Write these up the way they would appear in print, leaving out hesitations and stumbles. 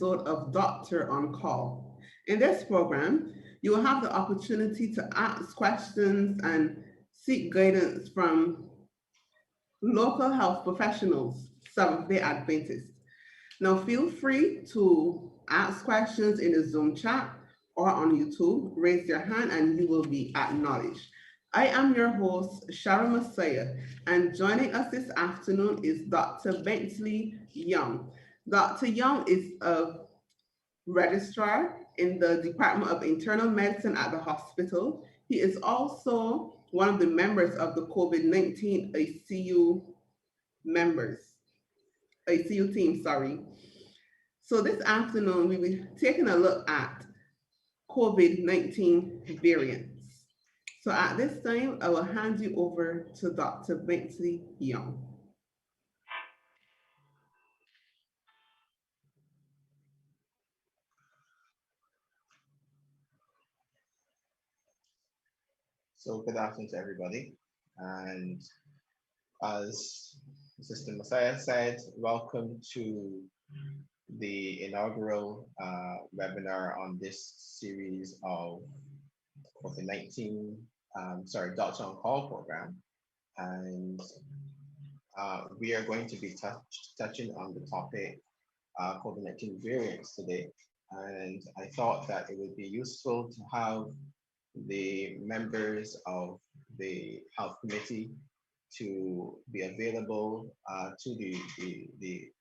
episode of Doctor on Call. In this program, you will have the opportunity to ask questions and seek guidance from local health professionals, Seventh day Adventists. Now, feel free to ask questions in the Zoom chat or on YouTube. Raise your hand and you will be acknowledged. I am your host, Sharon Messiah, and joining us this afternoon is Dr. Bentley Young. Dr. Young is a registrar in the Department of Internal Medicine at the hospital. He is also one of the members of the COVID-19 ICU members, ICU team, sorry. So this afternoon, we will be taking a look at COVID-19 variants. So at this time, I will hand you over to Dr. Bentley Young. So good afternoon to everybody. And as Sister Messiah said, welcome to the inaugural webinar on this series of COVID-19, Doctor on Call program. And we are going to be touching on the topic COVID-19 variants today. And I thought that it would be useful to have the members of the health committee to be available to the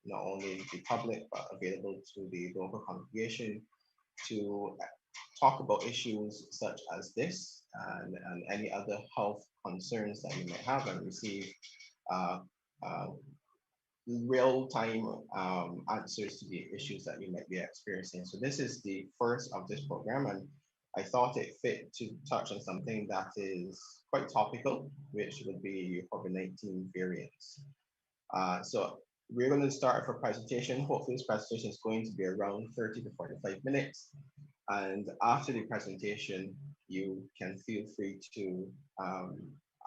not only the public but available to the local congregation to talk about issues such as this and any other health concerns that you may have and receive uh, uh, real-time answers to the issues that you might be experiencing. So this is the first of this program, and I thought it fit to touch on something that is quite topical, which would be COVID-19 variants. So we're going to start for presentation. Hopefully this presentation is going to be around 30 to 45 minutes. And after the presentation, you can feel free to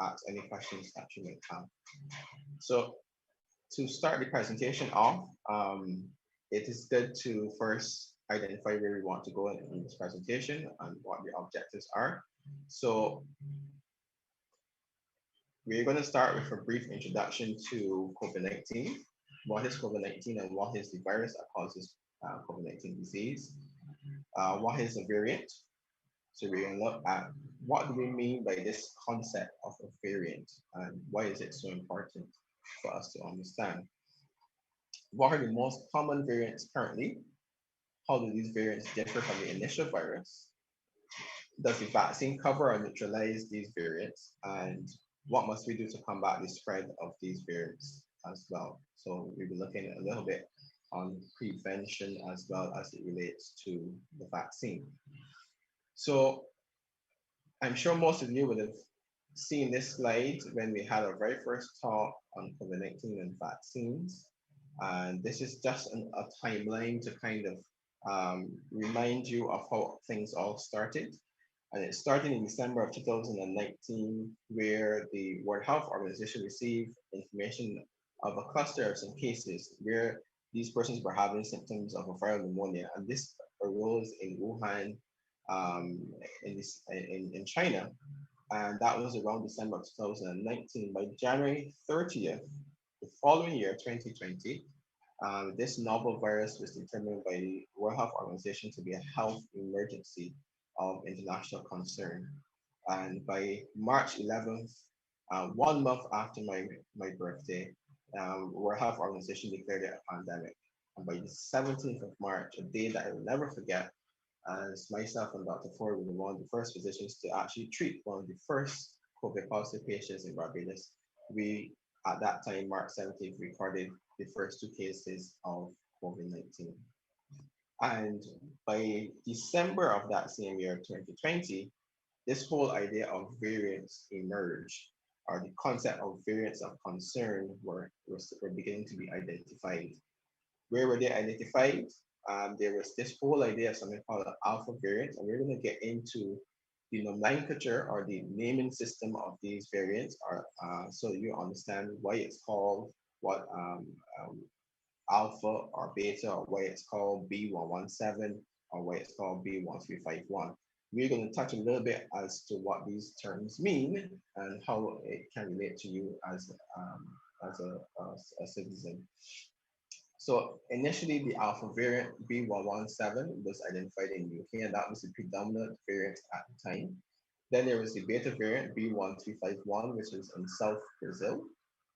ask any questions that you might have. So to start the presentation off, it is good to first identify where we want to go in this presentation and what the objectives are. So we're going to start with a brief introduction to COVID-19. What is COVID-19 and what is the virus that causes COVID-19 disease? What is a variant? So we're going to look at what do we mean by this concept of a variant and why is it so important for us to understand. What are the most common variants currently? How do these variants differ from the initial virus? Does the vaccine cover or neutralize these variants? And what must we do to combat the spread of these variants as well? So we'll be looking a little bit on prevention as well as it relates to the vaccine. So I'm sure most of you would have seen this slide when we had our very first talk on COVID-19 and vaccines. And this is just a timeline to kind of remind you of how things all started. And it started in December of 2019, where the World Health Organization received information of a cluster of some cases where these persons were having symptoms of a viral pneumonia. And this arose in Wuhan, in China. And that was around December of 2019. By January 30th, the following year, 2020, this novel virus was determined by the World Health Organization to be a health emergency of international concern. And by March 11th, 1 month after my birthday, World Health Organization declared it a pandemic. And by the 17th of March, a day that I will never forget, as myself and Dr. Ford were one of the first physicians to actually treat one of the first COVID positive patients in Barbados, we, at that time, March 17th, recorded the first 2 cases of COVID-19. And by December of that same year, 2020, this whole idea of variants emerged, or the concept of variants of concern were beginning to be identified. Where were they identified? There was this whole idea of something called an alpha variant, and we're going to get into the nomenclature or the naming system of these variants, or so you understand why it's called what alpha or beta, or why it's called B117, or why it's called B1351. We're going to touch a little bit as to what these terms mean and how it can relate to you as a citizen. So initially, the alpha variant B117 was identified in UK, and that was the predominant variant at the time. Then there was the beta variant B1351, which is in South Brazil.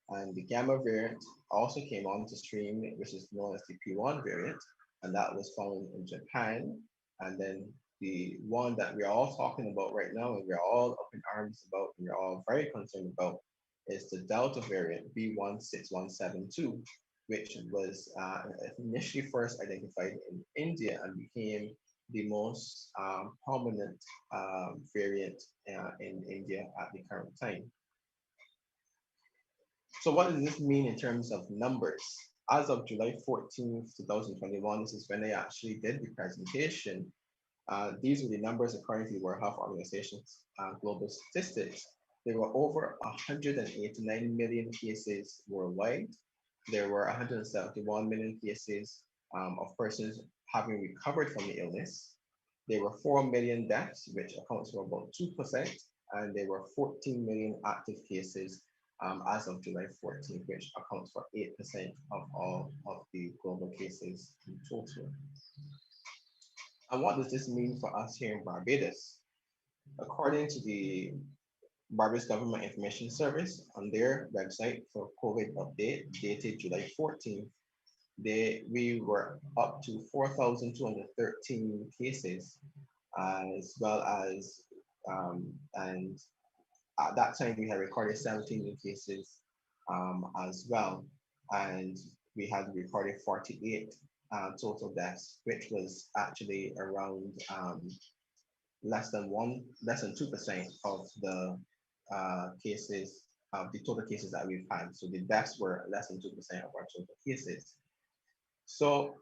And the gamma variant also came on to stream, which is known as the P1 variant, and that was found in Japan. And then the one that we're all talking about right now, and we're all up in arms about, and we're all very concerned about, is the Delta variant B16172, which was initially first identified in India and became the most prominent variant in India at the current time. So what does this mean in terms of numbers? As of July 14th, 2021, this is when I actually did the presentation. These are the numbers according to the World Health Organization's global statistics. There were over 189 million cases worldwide. There were 171 million cases of persons having recovered from the illness. There were 4 million deaths, which accounts for about 2%, and there were 14 million active cases as of July 14th, which accounts for 8% of all of the global cases in total. And what does this mean for us here in Barbados? According to the Barbados Government Information Service on their website for COVID update dated July 14th, we were up to 4,213 cases, as well as, and at that time we had recorded 17 new cases as well, and we had recorded 48 total deaths, which was actually around less than 2% of the cases, of the total cases that we've had. So the deaths were less than 2% of our total cases. So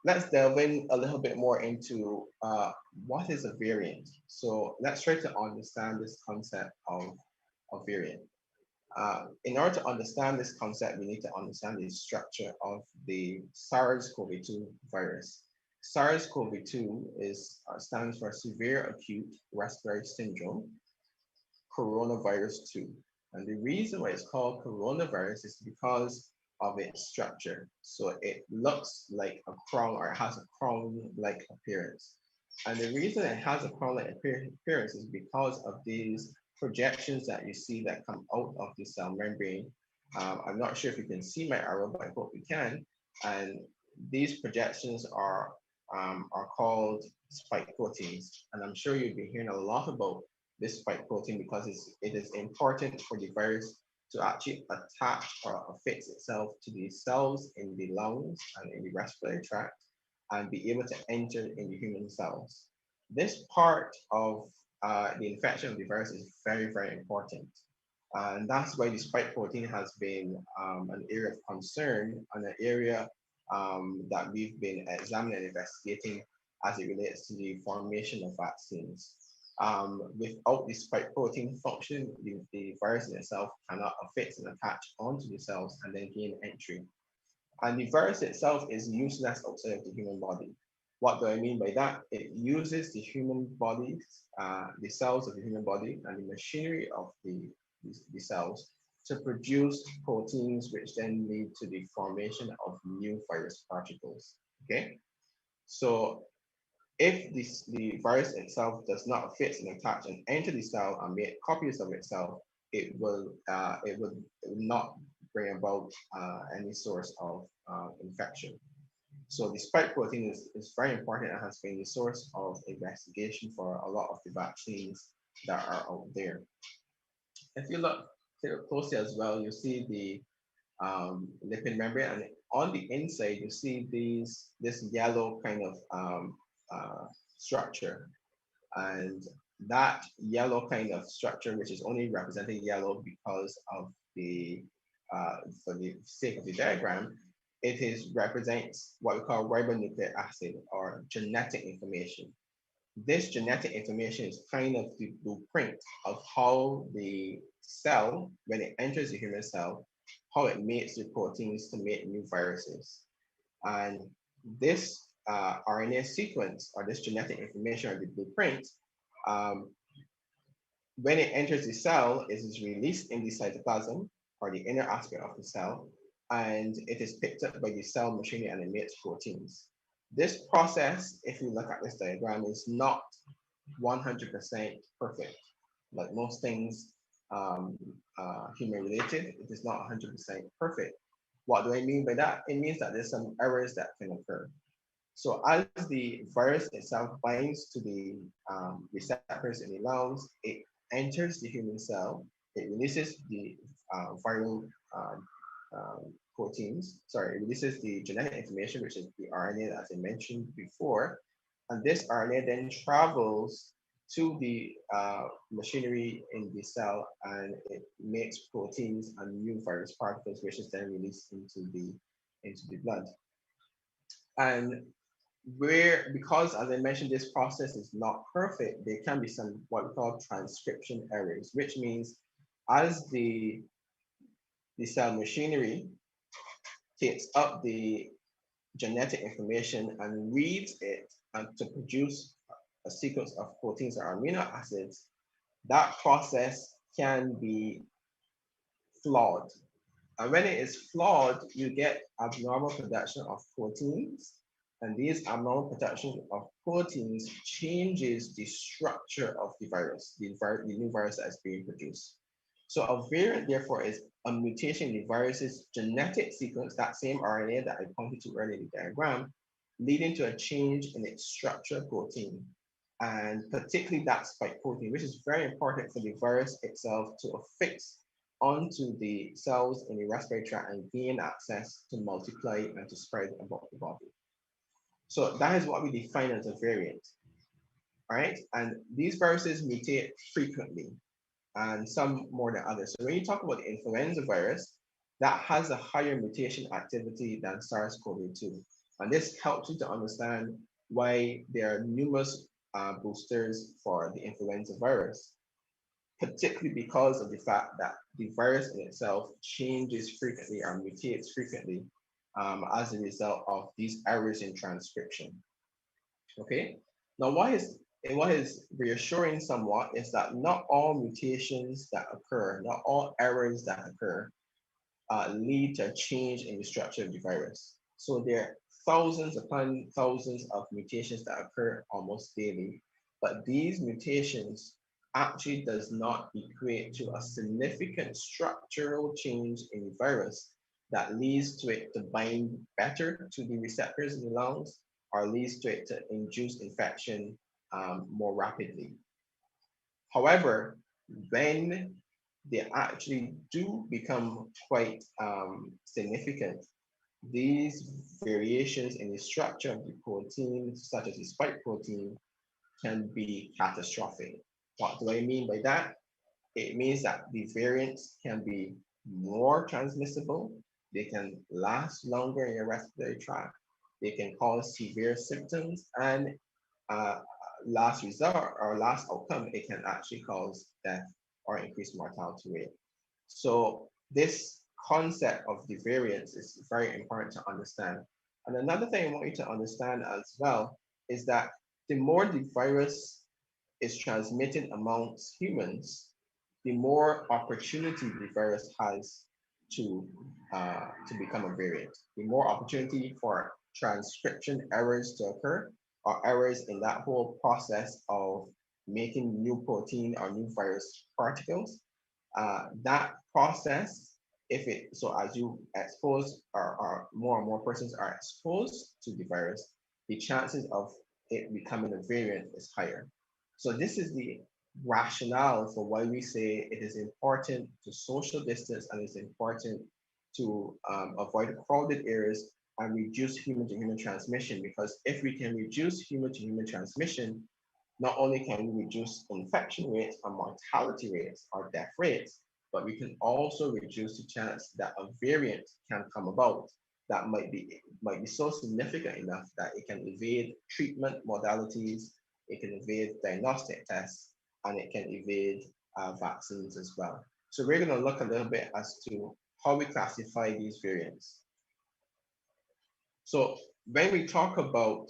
let's delve in a little bit more into what is a variant. So let's try to understand this concept of variant. In order to understand this concept, we need to understand the structure of the SARS-CoV-2 virus. SARS-CoV-2 stands for Severe Acute Respiratory Syndrome, Coronavirus 2. And the reason why it's called coronavirus is because of its structure. So it looks like a crown, or it has a crown-like appearance. And the reason it has a crown-like appearance is because of these projections that you see that come out of the cell membrane. I'm not sure if you can see my arrow, but I hope you can. And these projections are called spike proteins. And I'm sure you've been hearing a lot about this spike protein because it is important for the virus to actually attach or affix itself to the cells in the lungs and in the respiratory tract and be able to enter in the human cells. This part of the infection of the virus is very, very important. And that's why the spike protein has been an area of concern and an area that we've been examining and investigating as it relates to the formation of vaccines. Without the spike protein function, the virus in itself cannot affix and attach onto the cells and then gain entry. And the virus itself is useless outside of the human body. What do I mean by that? It uses the human body, the cells of the human body and the machinery of the cells to produce proteins, which then lead to the formation of new virus particles, okay? So if the virus itself does not fit and attach and enter the cell and make copies of itself, it will not bring about any source of infection. So the spike protein is very important and has been the source of investigation for a lot of the vaccines that are out there. If you look closely as well, you see the lipid membrane, and on the inside you see this yellow kind of structure, and that yellow kind of structure, which is only represented yellow because of for the sake of the diagram, represents what we call ribonucleic acid or genetic information. This genetic information is kind of the blueprint of how the cell, when it enters the human cell, how it mates the proteins to make new viruses. And this RNA sequence, or this genetic information, or the blueprint, um, when it enters the cell, it is released in the cytoplasm, or the inner aspect of the cell, and it is picked up by the cell machinery and it makes proteins. This process, if you look at this diagram, is not 100% perfect. Like most things human related, it is not 100% perfect. What do I mean by that? It means that there's some errors that can occur. So as the virus itself binds to the receptors in the lungs, it enters the human cell, it releases the viral proteins, sorry, it releases the genetic information, which is the RNA, as I mentioned before. And this RNA then travels to the machinery in the cell, and it makes proteins and new virus particles, which is then released into the blood. And because as I mentioned, this process is not perfect, there can be some what we call transcription errors, which means as the cell machinery takes up the genetic information and reads it and to produce a sequence of proteins or amino acids, that process can be flawed. And when it is flawed, you get abnormal production of proteins. And these abnormal production of proteins changes the structure of the virus, the new virus that is being produced. So a variant, therefore, is a mutation in the virus's genetic sequence, that same RNA that I pointed to earlier in the diagram, leading to a change in its structure protein, and particularly that spike protein, which is very important for the virus itself to affix onto the cells in the respiratory tract and gain access to multiply and to spread about the body. So that is what we define as a variant. All right, and these viruses mutate frequently, and some more than others. So when you talk about the influenza virus, that has a higher mutation activity than SARS-CoV-2. And this helps you to understand why there are numerous boosters for the influenza virus, particularly because of the fact that the virus in itself changes frequently or mutates frequently as a result of these errors in transcription. Okay, now what is reassuring somewhat is that not all mutations that occur, not all errors that occur lead to a change in the structure of the virus. So there are thousands upon thousands of mutations that occur almost daily, but these mutations actually does not equate to a significant structural change in the virus that leads to it to bind better to the receptors in the lungs, or leads to it to induce infection more rapidly. However, when they actually do become quite significant, these variations in the structure of the protein, such as the spike protein, can be catastrophic. What do I mean by that? It means that the variants can be more transmissible, they can last longer in your respiratory tract, they can cause severe symptoms, and uh, last result or last outcome, it can actually cause death or increased mortality rate. So this concept of the variants is very important to understand. And another thing I want you to understand as well is that the more the virus is transmitted amongst humans, the more opportunity the virus has to become a variant. The more opportunity for transcription errors to occur, or errors in that whole process of making new protein or new virus particles. That process, if it so as you expose or more and more persons are exposed to the virus, the chances of it becoming a variant is higher. So this is the rationale for why we say it is important to social distance and it's important to avoid crowded areas and reduce human to human transmission. Because if we can reduce human to human transmission, not only can we reduce infection rates and mortality rates or death rates, but we can also reduce the chance that a variant can come about that might be so significant enough that it can evade treatment modalities, it can evade diagnostic tests, and it can evade vaccines as well. So we're going to look a little bit as to how we classify these variants. So when we talk about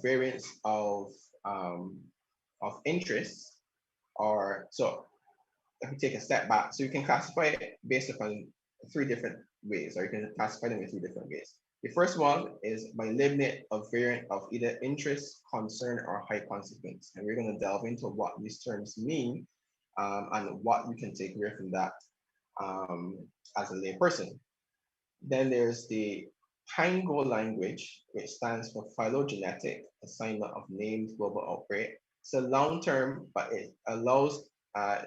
variants of interest, or so if we take a step back, so you can classify it based upon three different ways, or you can classify them in three different ways. The first one is by labeling it a variant of either interest, concern, or high consequence. And we're going to delve into what these terms mean and what you can take away from that um, as a layperson. Then there's the Tango language, which stands for phylogenetic assignment of named global outbreak. It's a long term, but it allows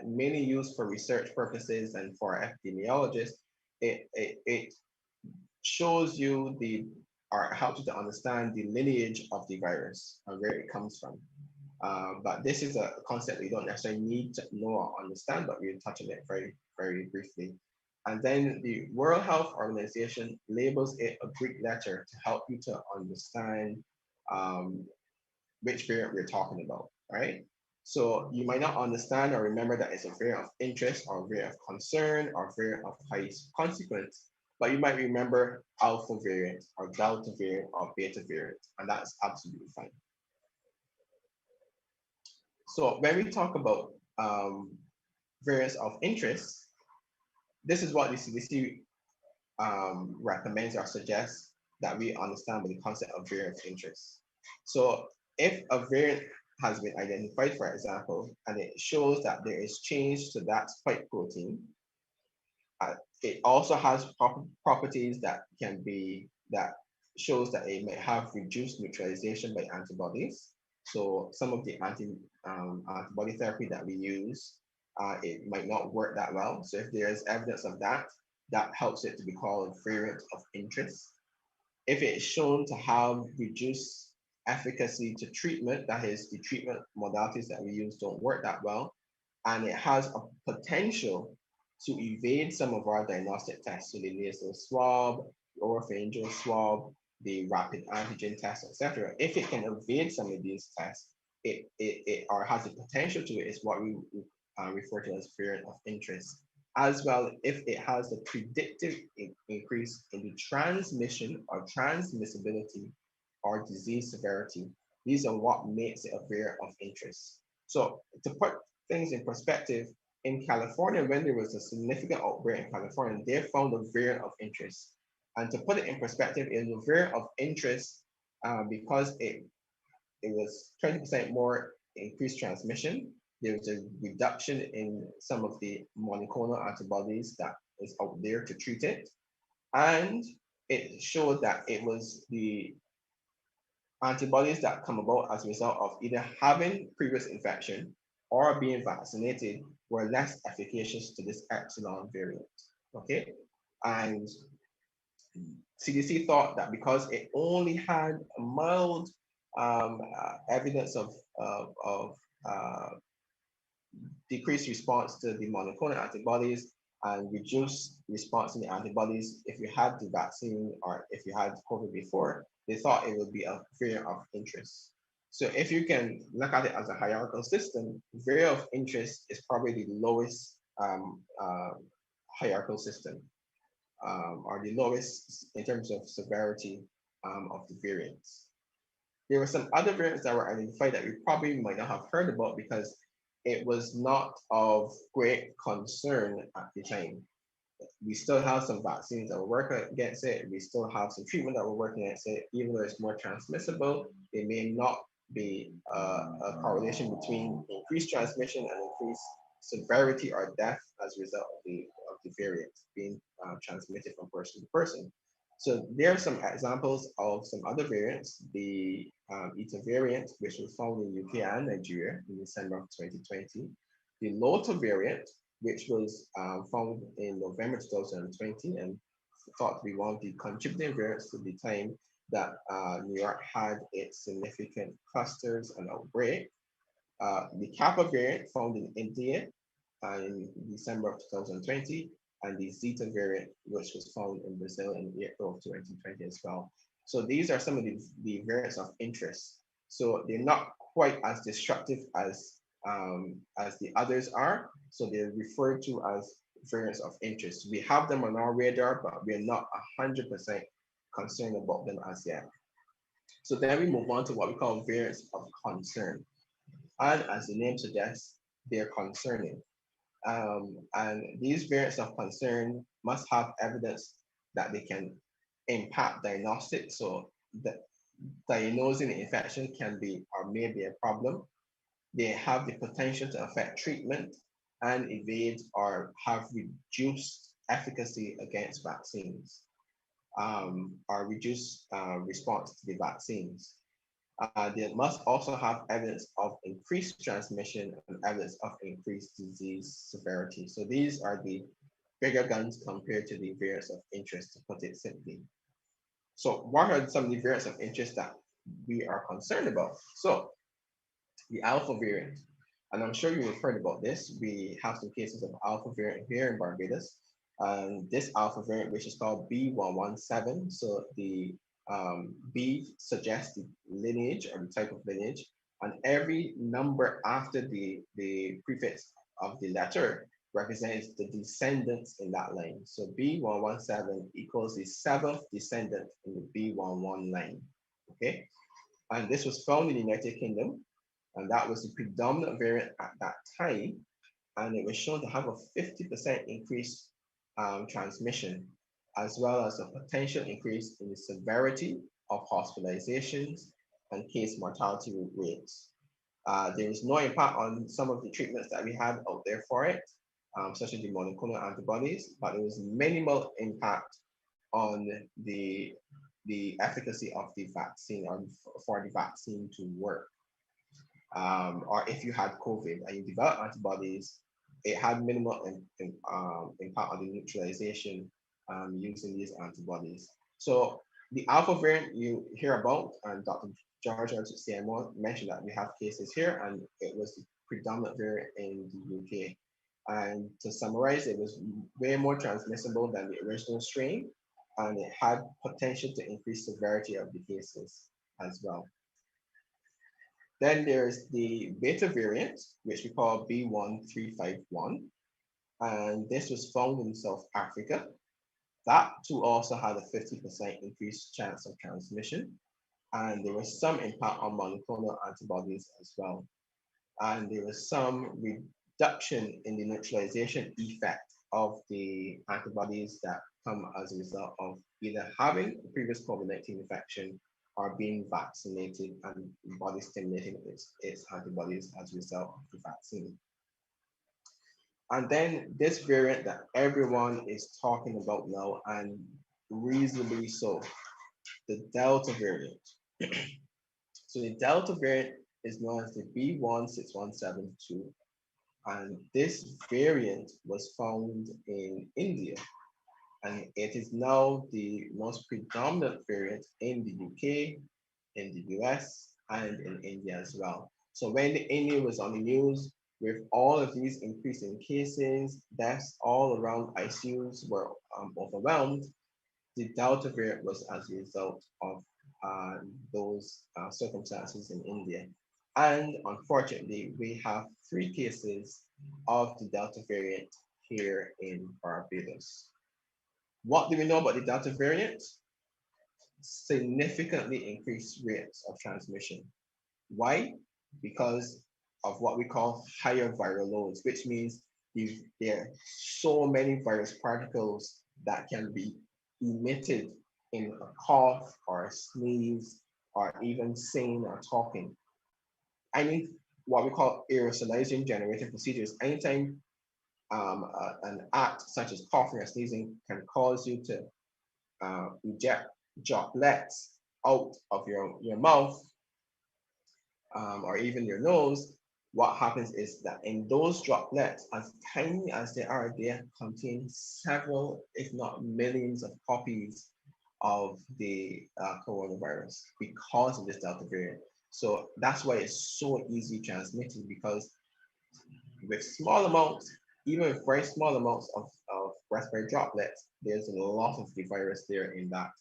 mainly used for research purposes and for epidemiologists. It shows you or helps you to understand the lineage of the virus and where it comes from. But this is a concept we don't necessarily need to know or understand, but we'll touch on it very, very briefly. And then the World Health Organization labels it a Greek letter to help you to understand um, which variant we're talking about, right? So you might not understand or remember that it's a variant of interest or variant of concern or variant of high consequence, but you might remember alpha variant or delta variant or beta variant, and that's absolutely fine. So when we talk about variants of interest, this is what the CDC recommends or suggests that we understand with the concept of variant of interest. So if a variant has been identified, for example, and it shows that there is change to that spike protein, it also has properties that that shows that it may have reduced neutralization by antibodies. So some of the antibody therapy that we use, it might not work that well. So if there is evidence of that, that helps it to be called variant of interest. If it is shown to have reduced efficacy to treatment, that is, the treatment modalities that we use don't work that well, and it has a potential to evade some of our diagnostic tests, so the nasal swab, the oropharyngeal swab, the rapid antigen test, etc. If it can evade some of these tests, it or has the potential to, is what we refer to as variant of interest. As well, if it has a predictive increase in the transmission or transmissibility or disease severity. These are what makes it a variant of interest. So to put things in perspective, in California, when there was a significant outbreak in California, they found a variant of interest. And to put it in perspective, it was a variant of interest because it was 20% more increased transmission. There was a reduction in some of the monoclonal antibodies that is out there to treat it. And it showed that it was the antibodies that come about as a result of either having previous infection or being vaccinated were less efficacious to this epsilon variant. Okay. And CDC thought that because it only had a mild evidence of uh, decreased response to the monoclonal antibodies and reduced response in the antibodies if you had the vaccine or if you had COVID before, they thought it would be a variant of interest. So if you can look at it as a hierarchical system, variant of interest is probably the lowest hierarchical system, or the lowest in terms of severity of the variants. There were some other variants that were identified that we probably might not have heard about because it was not of great concern at the time. We still have some vaccines that will work against it. We still have some treatment that will work against it. Even though it's more transmissible, there may not be a correlation between increased transmission and increased severity or death as a result of the variant being transmitted from person to person. So there are some examples of some other variants. The Eta variant, which was found in UK and Nigeria in December of 2020. The Lota variant, which was found in November 2020 and thought to be one of the contributing variants to the time that New York had its significant clusters and outbreak. The Kappa variant found in India in December of 2020, and the Zeta variant, which was found in Brazil in April of 2020 as well. So these are some of the variants of interest. So they're not quite as destructive as the others are. So they're referred to as variants of interest. We have them on our radar, but we're not 100% concerned about them as yet. So then we move on to what we call variants of concern. And as the name suggests, they're concerning. And these variants of concern must have evidence that they can impact diagnostics. So the diagnosing the infection can be or may be a problem. They have the potential to affect treatment and evade or have reduced efficacy against vaccines, or reduced response to the vaccines. They must also have evidence of increased transmission and evidence of increased disease severity. So these are the bigger guns compared to the variants of interest, to put it simply. So what are some of the variants of interest that we are concerned about? So the alpha variant, and I'm sure you've heard about this. We have some cases of alpha variant here in Barbados. And this alpha variant, which is called B117, so the B suggests the lineage or the type of lineage, and every number after the prefix of the letter represents the descendants in that line. So B117 equals the seventh descendant in the B11 line. Okay, and this was found in the United Kingdom, and that was the predominant variant at that time, and it was shown to have a 50% increase transmission, as well as a potential increase in the severity of hospitalizations and case mortality rates. There is no impact on some of the treatments that we had out there for it, such as the monoclonal antibodies, but there was minimal impact on the efficacy of the vaccine, or for the vaccine to work. Or if you had COVID and you developed antibodies, it had minimal impact on the neutralization using these antibodies. So the alpha variant you hear about, and Dr. George at CMO mentioned that we have cases here, and it was the predominant variant in the UK. And to summarize, it was way more transmissible than the original strain, and it had potential to increase severity of the cases as well. Then there's the beta variant, which we call B1351, and this was found in South Africa. That too also had a 50% increased chance of transmission, and there was some impact on monoclonal antibodies as well. And there was some reduction in the neutralization effect of the antibodies that come as a result of either having a previous COVID-19 infection or being vaccinated, and body stimulating its antibodies as a result of the vaccine. And then this variant that everyone is talking about now, and reasonably so, the Delta variant. So the Delta variant is known as the B16172, and this variant was found in India, and it is now the most predominant variant in the UK, in the US, and in India as well. So when India was on the news with all of these increasing cases, deaths all around, ICUs were overwhelmed, the Delta variant was as a result of those circumstances in India. And unfortunately, we have 3 cases of the Delta variant here in Barbados. What do we know about the Delta variant? Significantly increased rates of transmission. Why? Because of what we call higher viral loads, which means there are so many virus particles that can be emitted in a cough or a sneeze or even singing or talking. I mean, what we call aerosolizing generating procedures. Anytime an act such as coughing or sneezing can cause you to eject droplets out of your mouth, or even your nose, what happens is that in those droplets, as tiny as they are, they contain several, if not millions of copies of the coronavirus because of this Delta variant. So that's why it's so easy transmitted, because with small amounts, even with very small amounts of respiratory droplets, there's a lot of the virus there in that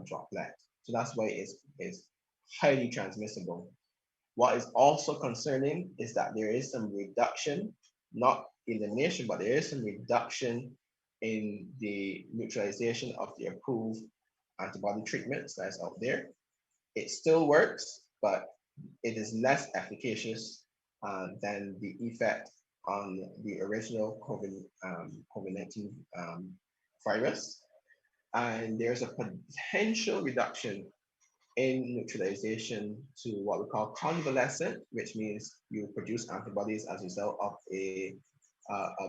droplet. So that's why it's highly transmissible. What is also concerning is that there is some reduction not elimination, but there is some reduction in the neutralization of the approved antibody treatments that's out there. It still works, but it is less efficacious than the effect on the original COVID-19 virus. And there's a potential reduction in neutralization to what we call convalescent, which means you produce antibodies as a result of a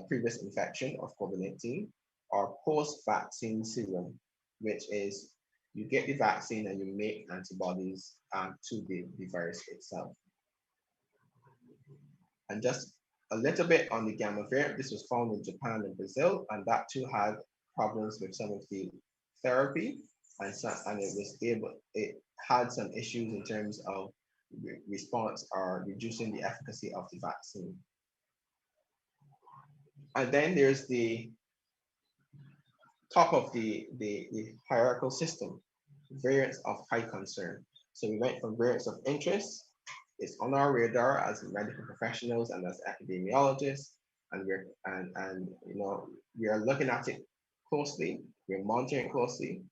previous infection of COVID-19, or post-vaccine serum, which is you get the vaccine and you make antibodies to the virus itself. And just a little bit on the gamma variant, this was found in Japan and Brazil, and that too had problems with some of the therapy, and it had some issues in terms of response or reducing the efficacy of the vaccine. And then there's the top of the hierarchical system, variants of high concern. So we went from variants of interest, it's on our radar as medical professionals and as epidemiologists, and we are looking at it closely, we're monitoring it closely.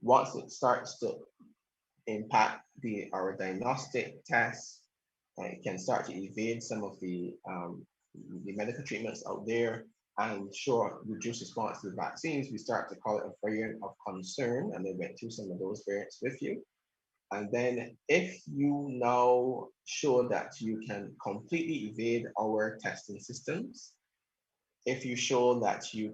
Once it starts to impact our diagnostic tests, it can start to evade some of the medical treatments out there and show reduced response to the vaccines. We start to call it a variant of concern, and they went through some of those variants with you. And then if you now show that you can completely evade our testing systems, if you show that you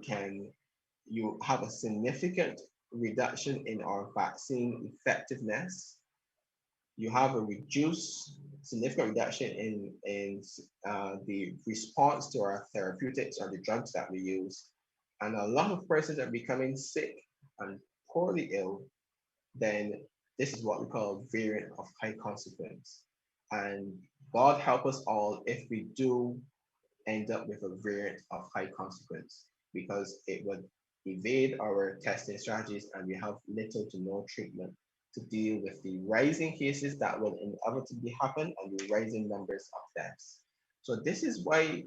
have a significant reduction in our vaccine effectiveness, you have a significant reduction in the response to our therapeutics or the drugs that we use, and a lot of persons are becoming sick and poorly ill, then this is what we call a variant of high consequence. And God help us all if we do end up with a variant of high consequence, because it would evade our testing strategies and we have little to no treatment to deal with the rising cases that will inevitably happen and the rising numbers of deaths. So this is why,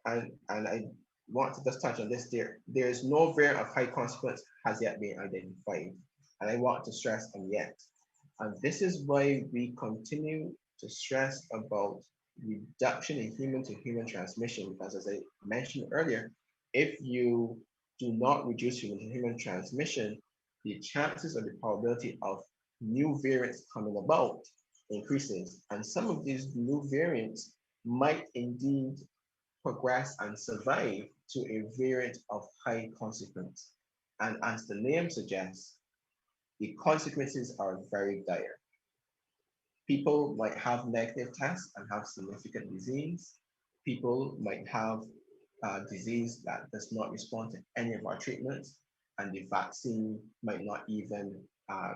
and I want to just touch on this, there is no variant of high consequence has yet been identified. And I want to stress on yet. And this is why we continue to stress about reduction in human to human transmission, because as I mentioned earlier, if you do not reduce human to human transmission, the chances or the probability of new variants coming about increases. And some of these new variants might indeed progress and survive to a variant of high consequence. And as the name suggests, the consequences are very dire. People might have negative tests and have significant disease. People might have disease that does not respond to any of our treatments, and the vaccine might not even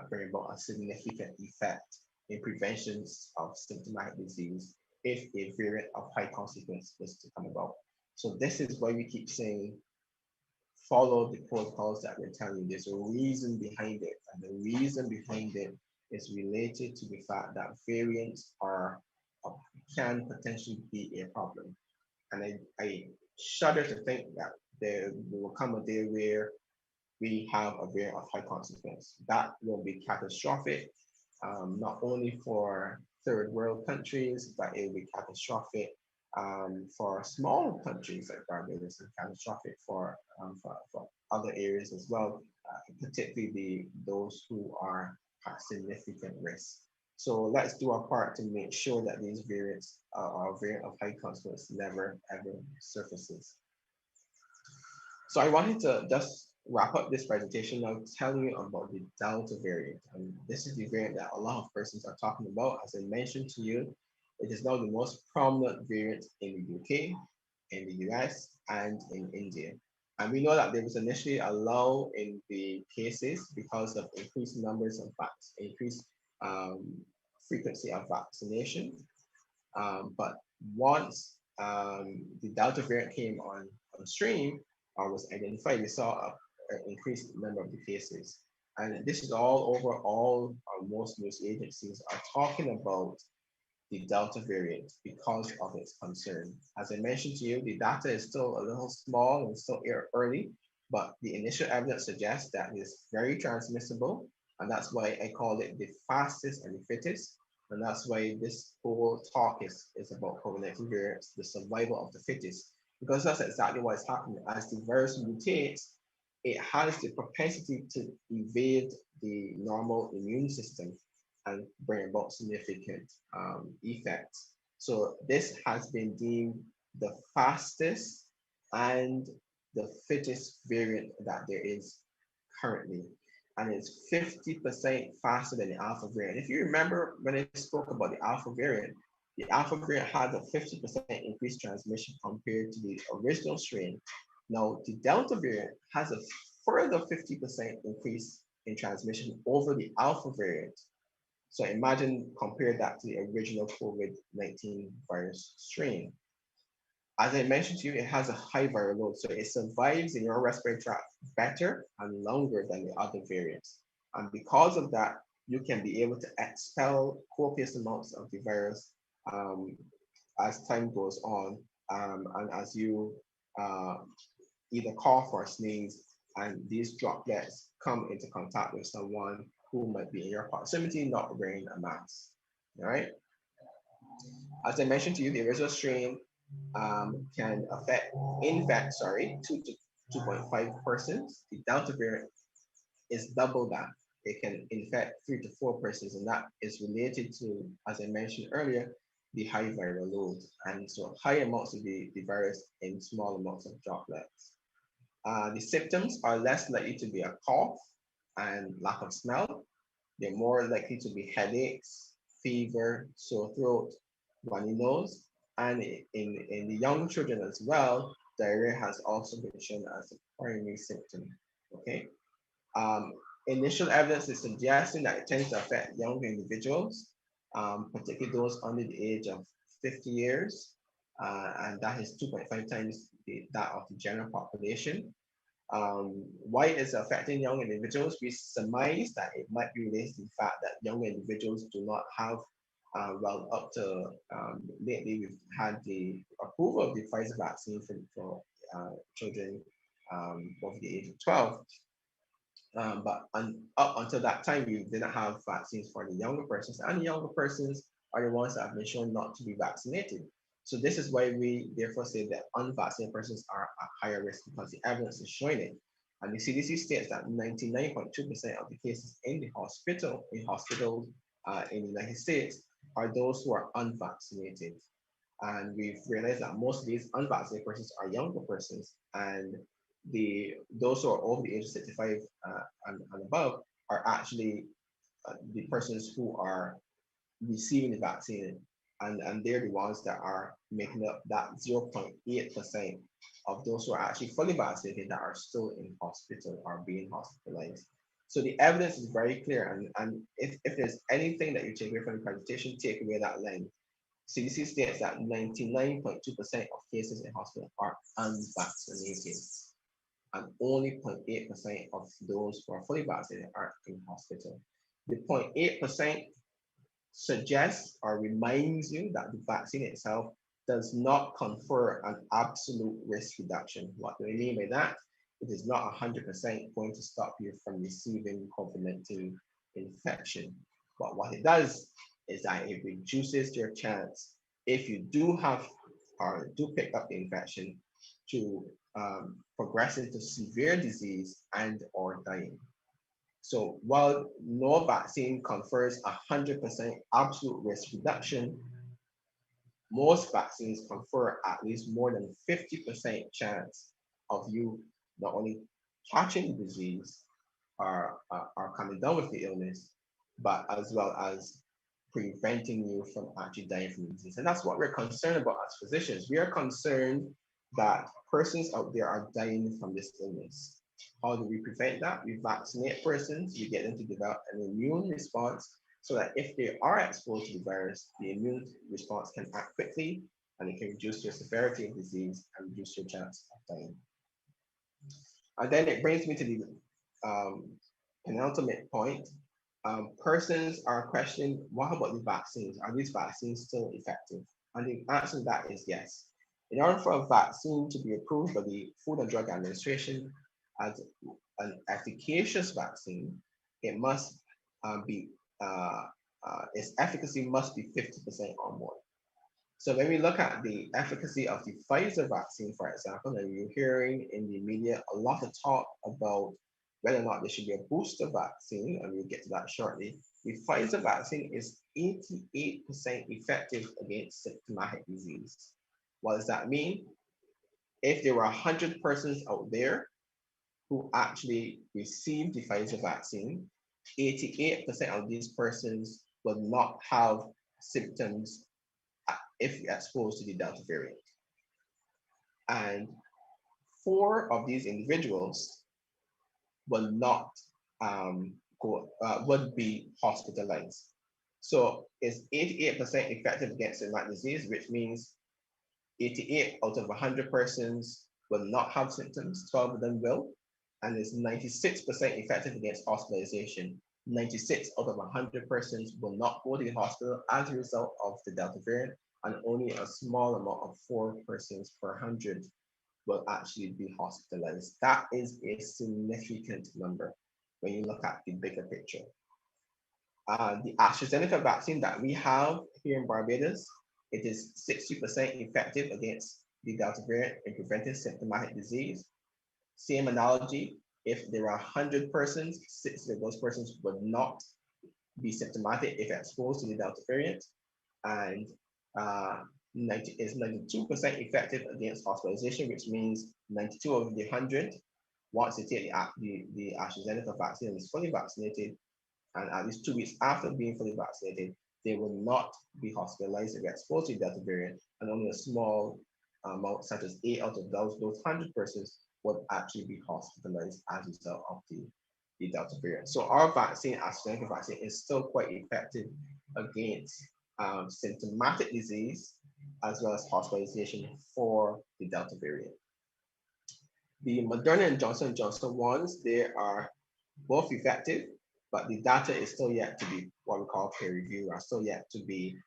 bring about a significant effect in prevention of symptomatic disease if a variant of high consequence was to come about. So this is why we keep saying, follow the protocols that we're telling you. There's a reason behind it, and the reason behind it is related to the fact that variants can potentially be a problem. And I shudder to think that there will come a day where we have a variant of high consequence. That will be catastrophic, not only for third world countries, but it will be catastrophic for small countries like Barbados, and catastrophic for other areas as well, particularly those who are at significant risk. So let's do our part to make sure that these variants, our variant of high consequence, never ever surfaces. So I wanted to just wrap up this presentation now telling you about the Delta variant. And this is the variant that a lot of persons are talking about. As I mentioned to you, it is now the most prominent variant in the UK, in the US, and in India. And we know that there was initially a lull in the cases because of increased numbers of increased frequency of vaccination. But once the Delta variant came on stream or was identified, we saw an increased number of the cases. And this is all over most news agencies are talking about the Delta variant because of its concern. As I mentioned to you, the data is still a little small and still early, but the initial evidence suggests that it's very transmissible, and that's why I call it the fastest and the fittest. And that's why this whole talk is about COVID-19 variants, the survival of the fittest, because that's exactly what is happening. As the virus mutates, it has the propensity to evade the normal immune system and bring about significant effects. So this has been deemed the fastest and the fittest variant that there is currently. And it's 50% faster than the alpha variant. If you remember when I spoke about the alpha variant had a 50% increased transmission compared to the original strain. Now, the delta variant has a further 50% increase in transmission over the alpha variant. So imagine, compare that to the original COVID-19 virus strain. As I mentioned to you, it has a high viral load, so it survives in your respiratory tract better and longer than the other variants. And because of that, you can be able to expel copious amounts of the virus as time goes on, and as you uh, either cough or sneeze, and these droplets come into contact with someone who might be in your proximity not wearing a mask. All right. As I mentioned to you, the original strain can infect, 2 to 2.5 persons. The Delta variant is double that. It can infect 3 to 4 persons, and that is related to, as I mentioned earlier, the high viral load. And so high amounts of the virus in small amounts of droplets. The symptoms are less likely to be a cough and lack of smell. They're more likely to be headaches, fever, sore throat, runny nose, and in the young children as well, diarrhea has also been shown as a primary symptom. Okay. Um, Initial evidence is suggesting that it tends to affect younger individuals, particularly those under the age of 50 years, and that is 2.5 times that of the general population. Why it is affecting young individuals, we surmise that it might be related to the fact that young individuals do not have, well, up to lately, we've had the approval of the Pfizer vaccine for children over the age of 12. But up until that time, we didn't have vaccines for the younger persons, and the younger persons are the ones that have been shown not to be vaccinated. So this is why we therefore say that unvaccinated persons are at higher risk, because the evidence is showing it. And the CDC states that 99.2% of the cases in hospitals in the United States are those who are unvaccinated. And we've realized that most of these unvaccinated persons are younger persons, and those who are over the age of 65 and above are actually the persons who are receiving the vaccine, and they're the ones that are making up that 0.8% of those who are actually fully vaccinated that are still in hospital or being hospitalized. So the evidence is very clear, and if there's anything that you take away from the presentation, take away that line. CDC states that 99.2% of cases in hospital are unvaccinated, and only 0.8% of those who are fully vaccinated are in hospital. The 0.8% suggests or reminds you that the vaccine itself does not confer an absolute risk reduction. What do I mean by that? It is not 100% going to stop you from receiving COVID-19 infection. But what it does is that it reduces your chance, if you do have or do pick up the infection, to progress into severe disease and or dying. So while no vaccine confers 100% absolute risk reduction, most vaccines confer at least more than 50% chance of you not only catching the disease or coming down with the illness, but as well as preventing you from actually dying from the disease. And that's what we're concerned about as physicians. We are concerned that persons out there are dying from this illness. How do we prevent that? We vaccinate persons, we get them to develop an immune response so that if they are exposed to the virus, the immune response can act quickly and it can reduce your severity of disease and reduce your chance of dying. And then it brings me to the penultimate point, Persons are questioning, what about the vaccines? Are these vaccines still effective? And the answer to that is yes. In order for a vaccine to be approved by the Food and Drug Administration as an efficacious vaccine, it must be, its efficacy must be 50% or more. So when we look at the efficacy of the Pfizer vaccine, for example, and you're hearing in the media a lot of talk about whether or not there should be a booster vaccine, and we'll get to that shortly. The Pfizer vaccine is 88% effective against symptomatic disease. What does that mean? If there were 100 persons out there who actually received the Pfizer vaccine, 88% of these persons will not have symptoms if exposed to the Delta variant. And 4 of these individuals will not would be hospitalized. So it's 88% effective against symptomatic disease, which means 88 out of 100 persons will not have symptoms, 12 of them will, and it's 96% effective against hospitalization. 96 out of 100 persons will not go to the hospital as a result of the Delta variant, and only a small amount of 4 persons per 100 will actually be hospitalized. That is a significant number when you look at the bigger picture. The AstraZeneca vaccine that we have here in Barbados, it is 60% effective against the Delta variant in preventing symptomatic disease. Same analogy, if there are 100 persons, 60 of those persons would not be symptomatic if exposed to the Delta variant, and 90 is 92% effective against hospitalization, which means 92 of the 100, once they take the AstraZeneca vaccine and is fully vaccinated, and at least 2 weeks after being fully vaccinated, they will not be hospitalized if they're exposed to the Delta variant, and only a small amount, such as 8 out of those 100 persons, would actually be hospitalized as a result of the Delta variant. So our vaccine, AstraZeneca vaccine, is still quite effective against symptomatic disease as well as hospitalization for the Delta variant. The Moderna and Johnson & Johnson ones, they are both effective, but the data is still yet to be what we call peer review, are still yet to be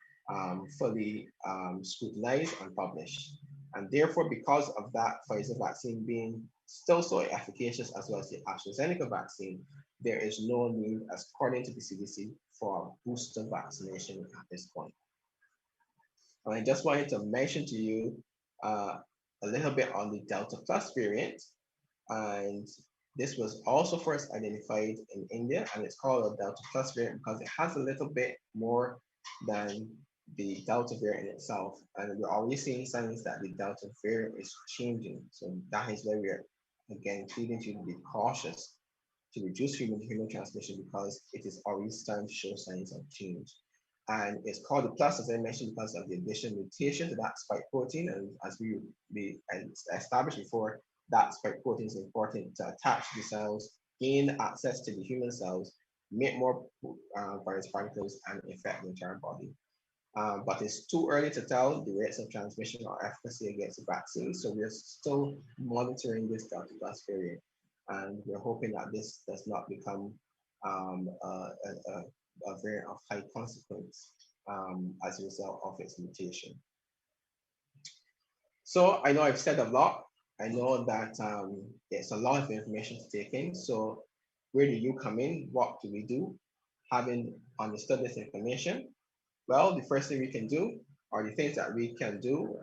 fully scrutinized and published. And therefore, because of that Pfizer vaccine being still so efficacious as well as the AstraZeneca vaccine, there is no need, according to the CDC, for booster vaccination at this point. And I just wanted to mention to you a little bit on the Delta Plus variant. And this was also first identified in India, and it's called a Delta Plus variant because it has a little bit more than the Delta variant itself. And we're already seeing signs that the Delta variant is changing. So that is why we're, again, pleading to you to be cautious to reduce human-to-human transmission because it is already starting to show signs of change. And it's called the plus, as I mentioned, because of the additional mutation to that spike protein. And as we established before, that spike protein is important to attach to the cells, gain access to the human cells, make more virus particles, and infect the entire body. But it's too early to tell the rates of transmission or efficacy against the vaccine. So we're still monitoring this Delta Plus variant. And we're hoping that this does not become a variant of high consequence as a result of its mutation. So I know I've said a lot. I know that it's a lot of information to take in. So where do you come in? What do we do? Having understood this information, well, the first thing we can do, or the things that we can do,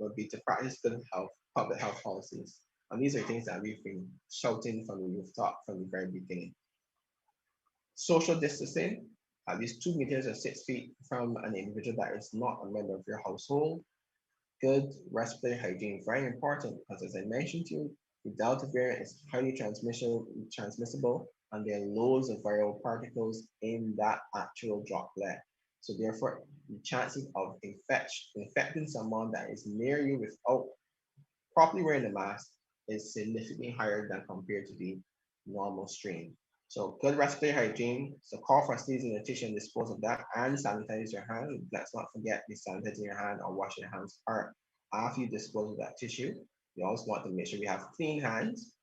would be to practice good health, public health policies. And these are things that we've been shouting from the rooftop from the very beginning. Social distancing, at least 2 meters or 6 feet from an individual that is not a member of your household. Good respiratory hygiene, very important, because as I mentioned to you, the Delta variant is highly transmissible, and there are loads of viral particles in that actual droplet. So therefore, the chances of infecting someone that is near you without properly wearing a mask is significantly higher than compared to the normal strain. So good respiratory hygiene, so call for sneezing in the tissue and dispose of that, and sanitize your hands. Let's not forget the sanitizing your hand or washing your hands part after you dispose of that tissue. You also want to make sure you have clean hands.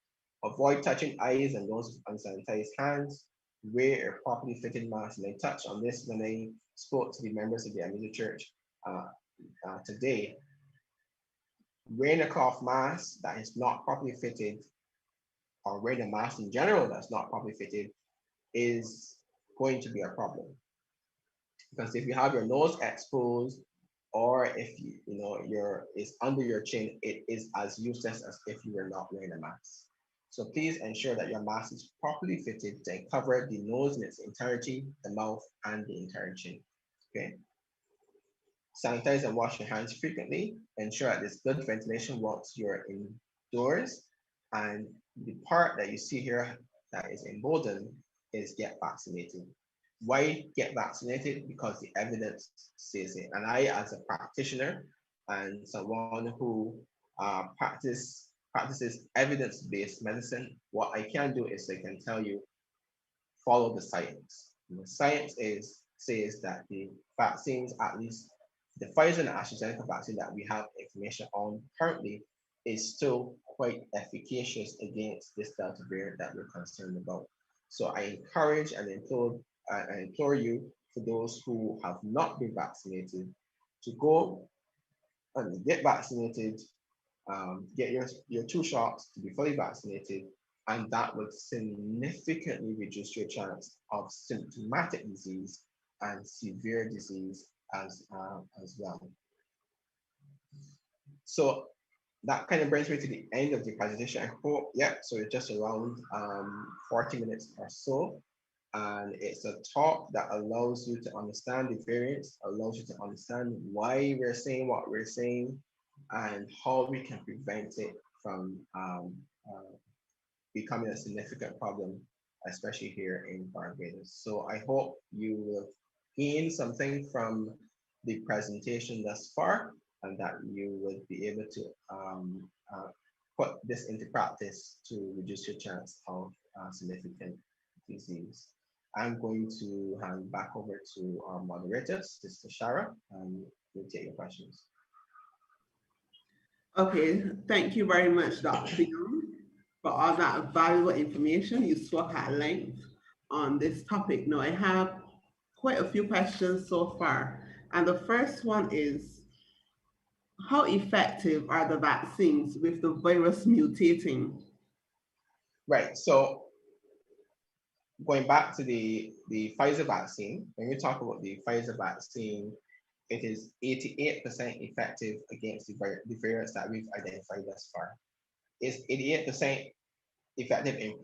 Avoid touching eyes and those with unsanitized hands. wear a properly fitted mask. And I touched on this when I spoke to the members of the Ebenezer Church today. Wearing a cloth mask that is not properly fitted, or wearing a mask in general that's not properly fitted, is going to be a problem. Because if you have your nose exposed, or if your is under your chin, it is as useless as if you were not wearing a mask. So please ensure that your mask is properly fitted to cover the nose in its entirety, the mouth, and the entire chin. Okay. Sanitize and wash your hands frequently. Ensure that there's good ventilation once you're indoors. And the part that you see here that is emboldened is get vaccinated. Why get vaccinated? Because the evidence says it. And I, as a practitioner and someone who practices evidence-based medicine, what I can do is I can tell you, follow the science. And the science says that the vaccines, at least the Pfizer and AstraZeneca vaccine that we have information on currently, is still quite efficacious against this Delta variant that we're concerned about. So I encourage and implore you, for those who have not been vaccinated, to go and get vaccinated, get your 2 shots to be fully vaccinated, and that would significantly reduce your chance of symptomatic disease and severe disease as well. So that kind of brings me to the end of the presentation. I hope, yeah, so it's just around 40 minutes or so. And it's a talk that allows you to understand the variants, allows you to understand why we're saying what we're saying, and how we can prevent it from becoming a significant problem, especially here in Barbados. So I hope you will gain something from the presentation thus far, and that you would be able to put this into practice to reduce your chance of significant disease. I'm going to hand back over to our moderator, Sister Shara, and we'll take your questions. Okay, thank you very much, Dr. Young, for all that valuable information. You spoke at length on this topic. Now, I have quite a few questions so far. And the first one is, how effective are the vaccines with the virus mutating? Right, so going back to the Pfizer vaccine, when we talk about the Pfizer vaccine, it is 88% effective against the variants that we've identified thus far. It's 88% effective in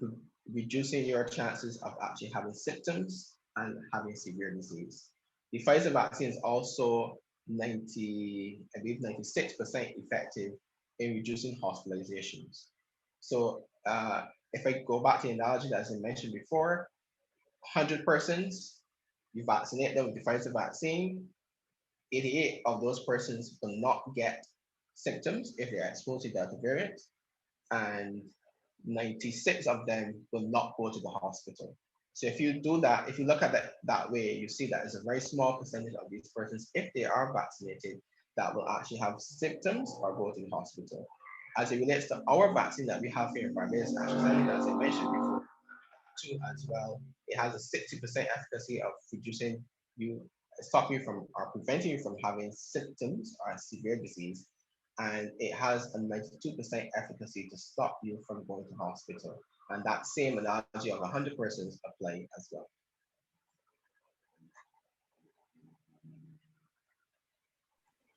reducing your chances of actually having symptoms and having severe disease. The Pfizer vaccine is also 96% effective in reducing hospitalizations. So if I go back to the analogy that as I mentioned before, 100 persons, you vaccinate them with the Pfizer vaccine, 88 of those persons will not get symptoms if they're exposed to Delta variant, and 96 of them will not go to the hospital. So if you do that, if you look at that way, you see that it's a very small percentage of these persons, if they are vaccinated, that will actually have symptoms or go to the hospital. As it relates to our vaccine that we have here in Barbados, AstraZeneca, as I mentioned before, too, as well, it has a 60% efficacy of reducing you, stopping you from or preventing you from having symptoms or severe disease, and it has a 92% efficacy to stop you from going to hospital. And that same analogy of 100 persons apply as well.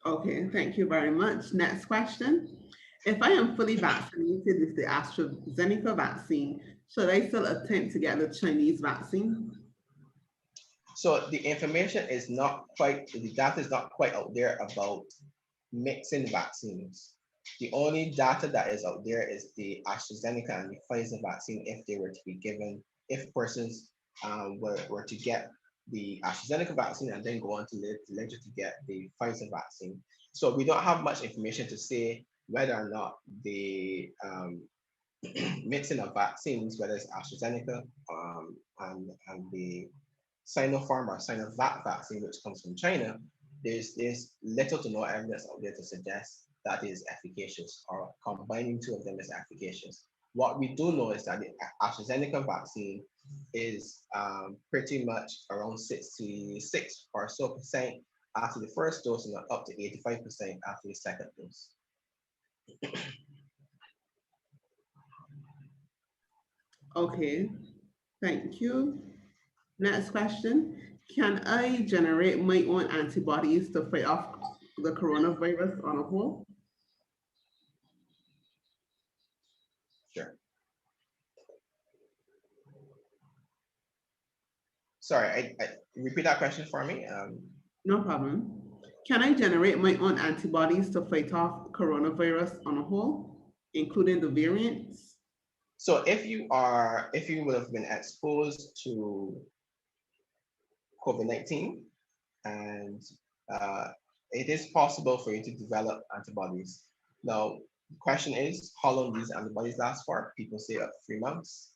Okay, thank you very much. Next question. If I am fully vaccinated with the AstraZeneca vaccine, should I still attempt to get the Chinese vaccine? So the information is not quite, the data is not quite out there about mixing vaccines. The only data that is out there is the AstraZeneca and the Pfizer vaccine, if they were to be given, if persons were to get the AstraZeneca vaccine and then go on to later to get the Pfizer vaccine. So we don't have much information to say whether or not the mixing of vaccines, whether it's AstraZeneca and the Sinopharm or Sinovac vaccine, which comes from China, there's little to no evidence out there to suggest that is efficacious, or combining 2 of them is efficacious. What we do know is that the AstraZeneca vaccine is pretty much around 66 or so percent after the first dose and up to 85% after the second dose. Okay, thank you. Next question. Can I generate my own antibodies to fight off the coronavirus on a whole? Sure. Sorry, I repeat that question for me. No problem. Can I generate my own antibodies to fight off coronavirus on a whole, including the variants? So if you would have been exposed to COVID-19, and it is possible for you to develop antibodies. Now, the question is how long these antibodies last for. People say up to 3 months.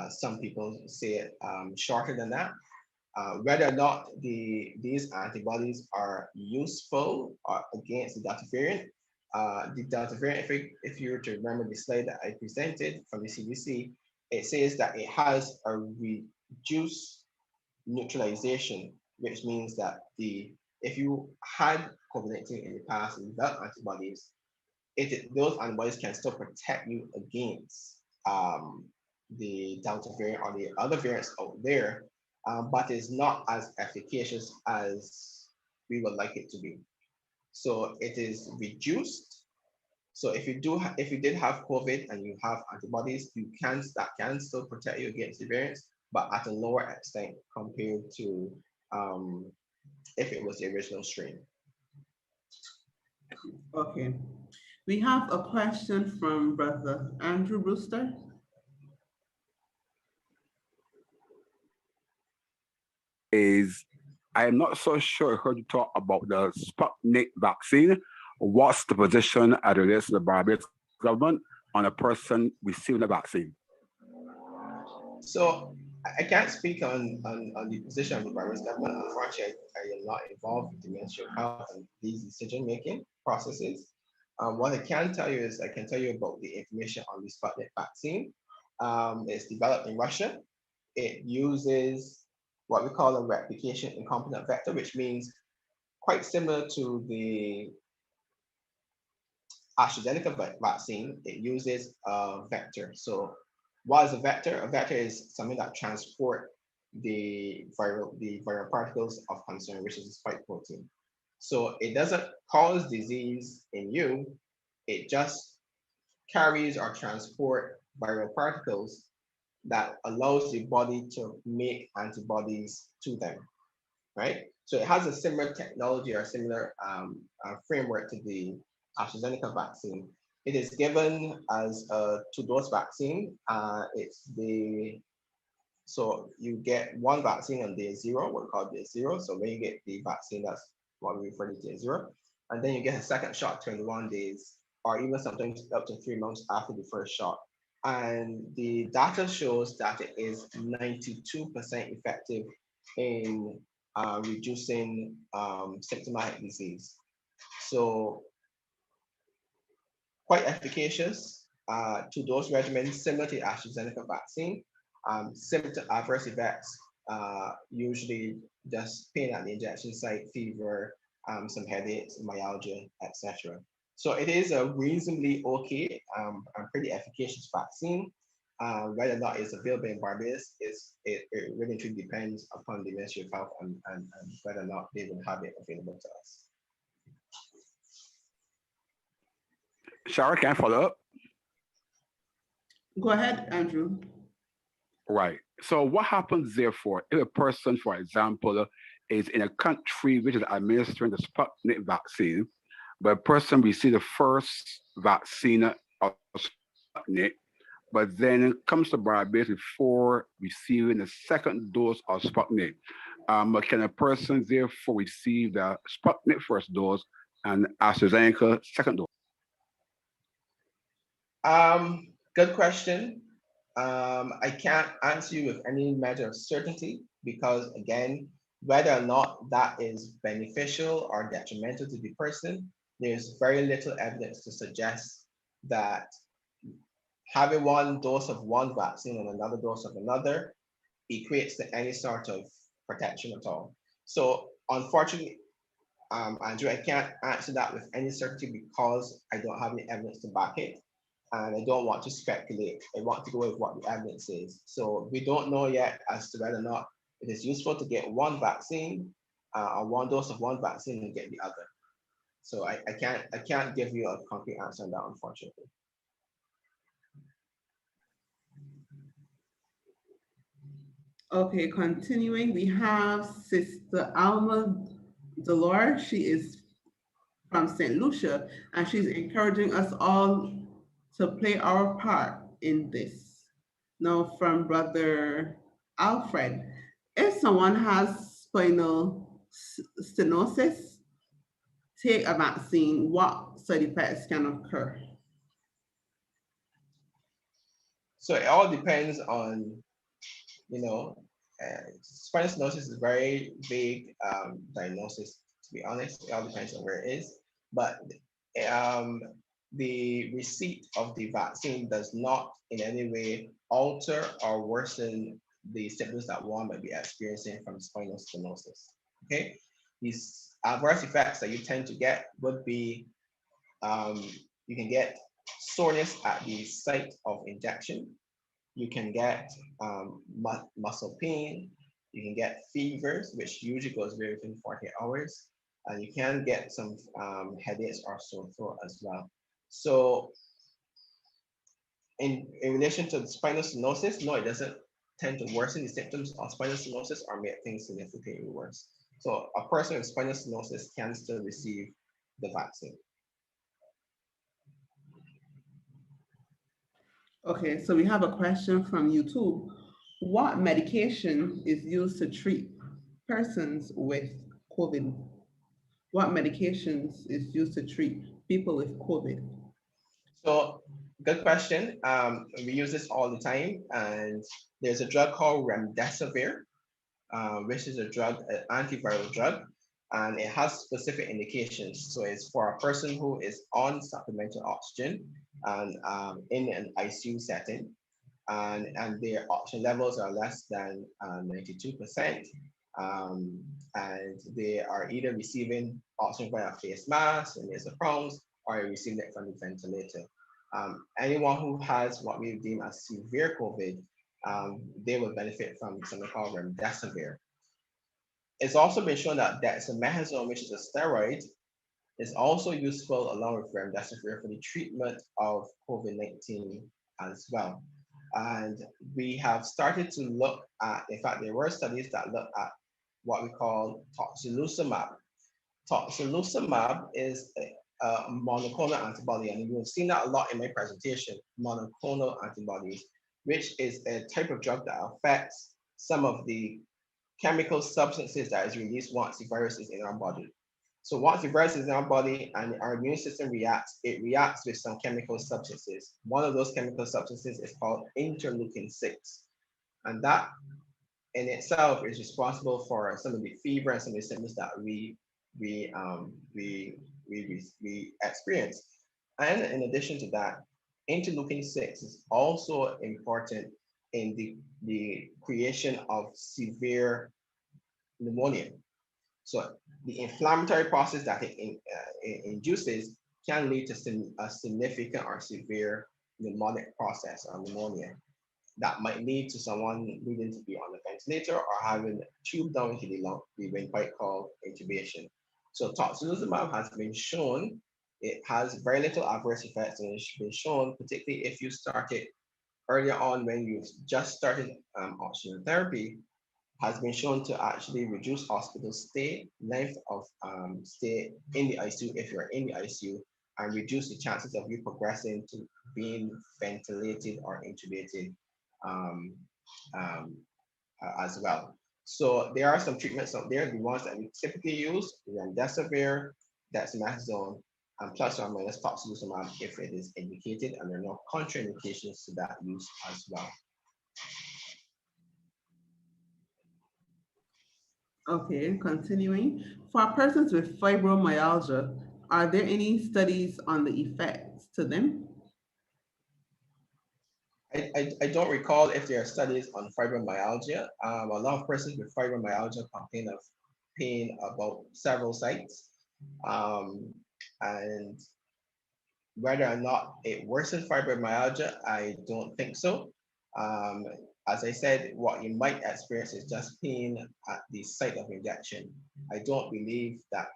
Some people say it shorter than that. Whether or not these antibodies are useful against the Delta variant. The Delta variant, if you were to remember the slide that I presented from the CDC, it says that it has a reduced neutralization, which means that if you had COVID-19 in the past and developed antibodies, those antibodies can still protect you against the Delta variant or the other variants out there, but it's not as efficacious as we would like it to be. So it is reduced. So if you did have COVID and you have antibodies, that can still protect you against the variants, but at a lower extent compared to if it was the original strain. Okay. We have a question from Brother Andrew Brewster. I am not so sure I heard you talk about the Sputnik vaccine. What's the position as it relates to the Barbados government on a person receiving the vaccine? So I can't speak on the position of the Barbados government. Unfortunately, I am not involved with the Ministry of Health and these decision-making processes. What I can tell you is I can tell you about the information on the Sputnik vaccine. It's developed in Russia. It uses what we call a replication incompetent vector, which means quite similar to the AstraZeneca vaccine. It uses a vector. So what is a vector? A vector is something that transport the viral particles of concern, which is the spike protein. So it doesn't cause disease in you. It just carries or transport viral particles that allows the body to make antibodies to them, right? So it has a similar technology or similar framework to the AstraZeneca vaccine. It is given as a 2-dose vaccine. So you get one vaccine on day 0, what we call day 0. So when you get the vaccine, that's what we refer to day 0. And then you get a second shot 21 days, or even sometimes up to 3 months after the first shot. And the data shows that it is 92% effective in reducing symptomatic disease. So quite efficacious. 2-dose regimen similar to the AstraZeneca vaccine. Symptom adverse effects, usually just pain at the injection site, fever, some headaches, myalgia, etc. So it is a reasonably okay and pretty efficacious vaccine. Whether or not it's available in Barbados, it really depends upon the Ministry of Health and whether or not they will have it available to us. Shara, can I follow up? Go ahead, Andrew. Right. So what happens therefore if a person, for example, is in a country which is administering the Sputnik vaccine, but a person receives the first vaccine of Sputnik, but then comes to Barbados before receiving the second dose of Sputnik? Can a person therefore receive the Sputnik first dose and AstraZeneca second dose? Good question. I can't answer you with any measure of certainty because, again, whether or not that is beneficial or detrimental to the person, there's very little evidence to suggest that having one dose of one vaccine and another dose of another equates to any sort of protection at all. So unfortunately, Andrew, I can't answer that with any certainty because I don't have any evidence to back it. And I don't want to speculate. I want to go with what the evidence is. So we don't know yet as to whether or not it is useful to get one vaccine or one dose of one vaccine and get the other. So I can't give you a concrete answer on that, unfortunately. Okay, continuing, we have Sister Alma Delore. She is from St. Lucia, and she's encouraging us all to play our part in this. Now, from Brother Alfred, if someone has spinal stenosis, take a vaccine, what side effects can occur? So it all depends on, spinal stenosis is a very vague diagnosis, to be honest. It all depends on where it is. But um, the receipt of the vaccine does not in any way alter or worsen the symptoms that one might be experiencing from spinal stenosis. Okay, these adverse effects that you tend to get would be you can get soreness at the site of injection. You can get muscle pain. You can get fevers, which usually goes away within 48 hours. And you can get some headaches or sore throat as well. So in relation to the spinal stenosis, no, it doesn't tend to worsen the symptoms of spinal stenosis or make things significantly worse. So a person with spinal stenosis can still receive the vaccine. Okay, so we have a question from YouTube. What medication is used to treat persons with COVID? What medications is used to treat people with COVID? So good question. We use this all the time, and there's a drug called remdesivir, which is a drug, an antiviral drug, and it has specific indications. So it's for a person who is on supplemental oxygen and in an ICU setting, and their oxygen levels are less than 92%. And they are either receiving oxygen via face mask and nasal prongs, or receiving it from the ventilator. Anyone who has what we deem as severe COVID, they will benefit from something called remdesivir. It's also been shown that dexamethasone, which is a steroid, is also useful along with remdesivir for the treatment of COVID-19 as well. And we have started to look at, in fact, there were studies that look at what we call tocilizumab. Tocilizumab is a monoclonal antibody, and you've seen that a lot in my presentation, monoclonal antibodies, which is a type of drug that affects some of the chemical substances that is released once the virus is in our body. So once the virus is in our body and our immune system reacts, it reacts with some chemical substances. One of those chemical substances is called interleukin-6. And that in itself is responsible for some of the fever and some of the symptoms that we experience. And in addition to that, interleukin-6 is also important in the creation of severe pneumonia. So the inflammatory process that it induces can lead to a significant or severe pneumonic process or pneumonia that might lead to someone needing to be on the ventilator or having tube down into the lung, the windpipe called intubation. So tocilizumab has been shown, it has very little adverse effects, and it's been shown, particularly if you start it earlier on when you've just started oxygen therapy, has been shown to actually reduce hospital stay, length of stay in the ICU if you're in the ICU, and reduce the chances of you progressing to being ventilated or intubated as well. So there are some treatments out there. The ones that we typically use, remdesivir, dexamethasone, and plus or minus tocilizumab if it is indicated, and there are no contraindications to that use as well. Okay, continuing. For persons with fibromyalgia, are there any studies on the effects to them? I don't recall if there are studies on fibromyalgia. A lot of persons with fibromyalgia complain of pain about several sites. And whether or not it worsens fibromyalgia, I don't think so. Um, as I said, what you might experience is just pain at the site of injection. I don't believe that,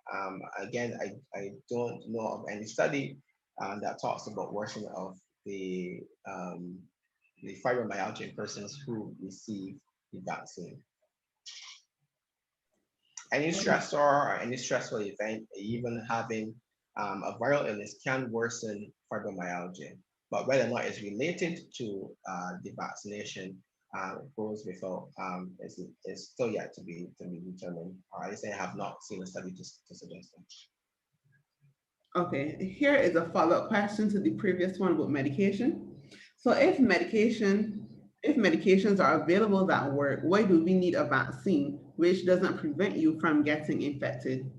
again, I don't know of any study that talks about worsening of the fibromyalgia in persons who receive the vaccine. Any stressor or any stressful event, even having a viral illness can worsen fibromyalgia. But whether or not it's related to the vaccination goes without, is still yet to be determined. Or I say I have not seen a study to suggest that. Okay, here is a follow-up question to the previous one about medication. So if medications are available that work, why do we need a vaccine which doesn't prevent you from getting infected?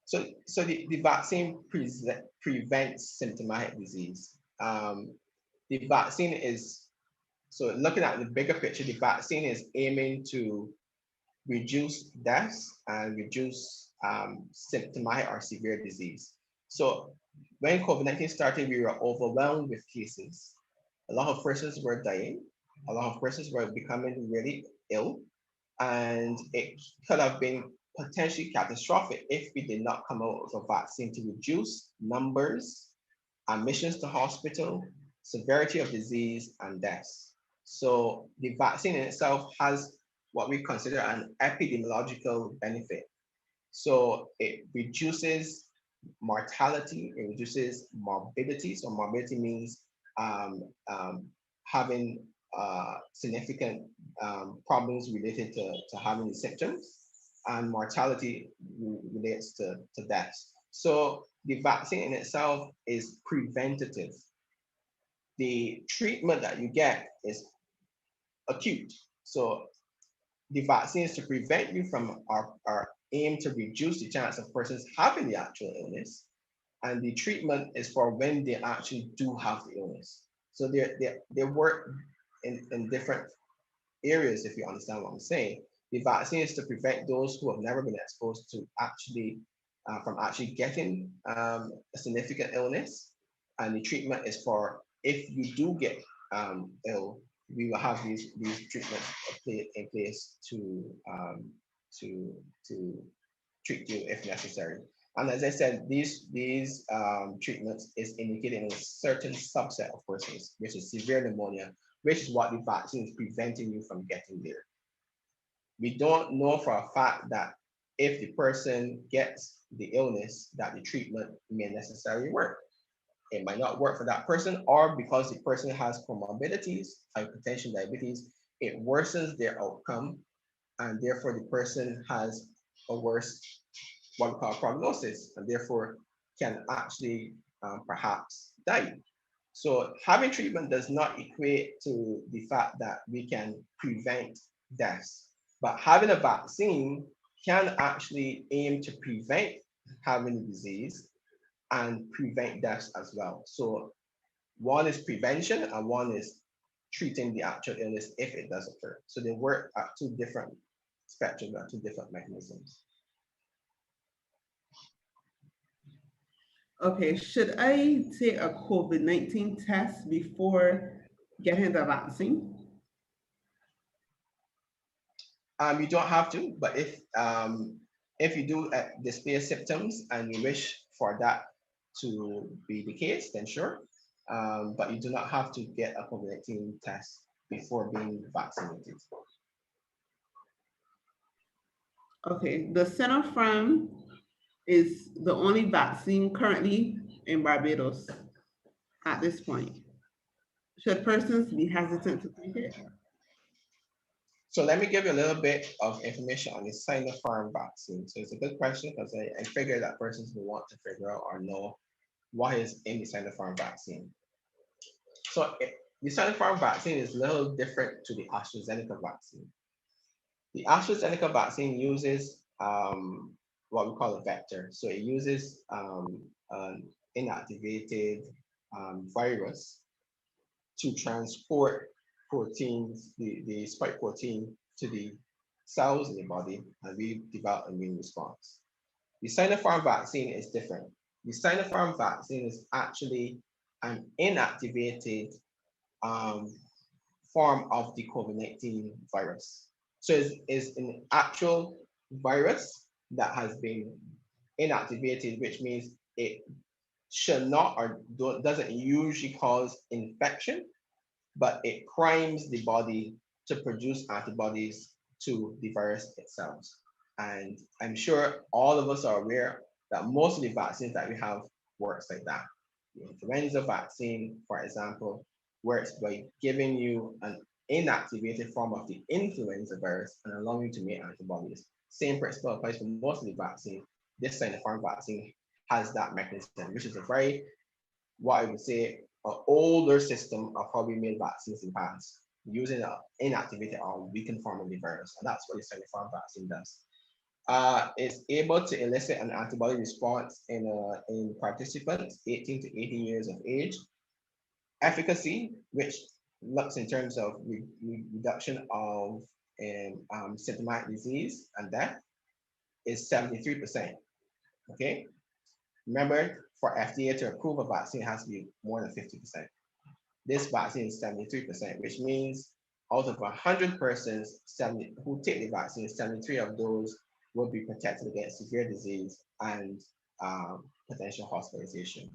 So the vaccine prevents symptomatic disease. The vaccine is, so looking at the bigger picture, the vaccine is aiming to reduce deaths and reduce symptomatic or severe disease. So when COVID-19 started, we were overwhelmed with cases. A lot of persons were dying. A lot of persons were becoming really ill. And it could have been potentially catastrophic if we did not come out with a vaccine to reduce numbers, admissions to hospital, severity of disease, and deaths. So the vaccine in itself has what we consider an epidemiological benefit. So it reduces mortality, it reduces morbidity. So morbidity means um, having significant problems related to having the symptoms, and mortality relates to deaths. So the vaccine in itself is preventative. The treatment that you get is acute. So the vaccine is to prevent you from our aim to reduce the chance of persons having the actual illness. And the treatment is for when they actually do have the illness. So they work in different areas, if you understand what I'm saying. The vaccine is to prevent those who have never been exposed to actually from actually getting a significant illness. And the treatment is for if you do get ill, we will have these treatments in place to treat you if necessary. And as I said, these treatments is indicated in a certain subset of persons, which is severe pneumonia, which is what the vaccine is preventing you from getting there. We don't know for a fact that if the person gets the illness, that the treatment may necessarily work. It might not work for that person, or because the person has comorbidities, hypertension, diabetes, it worsens their outcome, and therefore the person has a worse, what we call prognosis, and therefore can actually perhaps die. So having treatment does not equate to the fact that we can prevent deaths, but having a vaccine can actually aim to prevent having the disease and prevent deaths as well. So one is prevention and one is treating the actual illness if it does occur. So they work at two different spectrums, at two different mechanisms. Okay, should I take a COVID-19 test before getting the vaccine? You don't have to, but if you do display symptoms and you wish for that to be the case, then sure. But you do not have to get a COVID-19 test before being vaccinated. Okay, the Sinopharm is the only vaccine currently in Barbados at this point. Should persons be hesitant to take it? So let me give you a little bit of information on the Sinopharm vaccine. So it's a good question because I figure that persons will want to figure out or know what is in the Sinopharm vaccine. So the Sinopharm vaccine is a little different to the AstraZeneca vaccine. The AstraZeneca vaccine uses what we call a vector. So it uses an inactivated virus to transport proteins, the spike protein to the cells in the body, and we develop immune response. The Sinopharm vaccine is different. The Sinopharm vaccine is actually an inactivated um, form of the COVID-19 virus. So it's an actual virus that has been inactivated, which means it should not or doesn't usually cause infection, but it primes the body to produce antibodies to the virus itself. And I'm sure all of us are aware that most of the vaccines that we have works like that. The influenza vaccine, for example, works by giving you an inactivated form of the influenza virus and allowing you to make antibodies. Same principle applies for most of the vaccine. This Sinopharm vaccine has that mechanism, which is a very, what I would say, an older system of how we made vaccines in the past, using an inactivated or weakened form of the virus. And that's what the Sinopharm vaccine does. It's able to elicit an antibody response in participants 18 to 80 years of age. Efficacy, which looks in terms of reduction of symptomatic disease and death, is 73%. Okay. Remember, for FDA to approve a vaccine, it has to be more than 50%. This vaccine is 73%, which means out of 100 persons, 70 who take the vaccine, 73 of those will be protected against severe disease and potential hospitalization.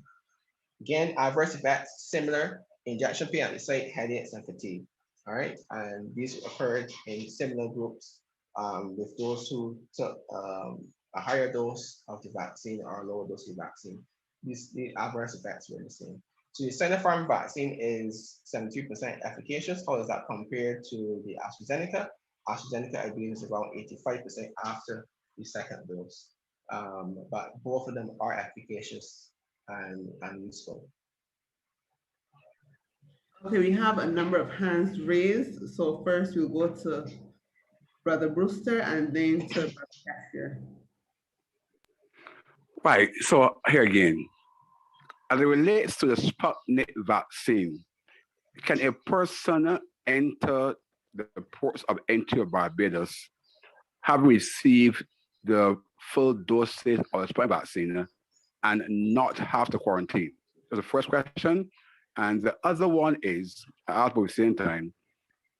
Again, adverse effects similar: injection pain at the site, headaches, and fatigue. All right, and these occurred in similar groups with those who took a higher dose of the vaccine or a lower dose of the vaccine. The adverse effects were the same. So the Sinopharm vaccine is 73% efficacious. How does that compare to the AstraZeneca? AstraZeneca, I believe, is around 85% after the second dose. But both of them are efficacious and useful. Okay, we have a number of hands raised. So first we'll go to Brother Brewster and then to Brother Cashier. Right. So here again, as it relates to the Sputnik vaccine, can a person enter the ports of entry of Barbados, have received the full dosage of the Sputnik vaccine, and not have to quarantine? That's the first question. And the other one is, at the same time,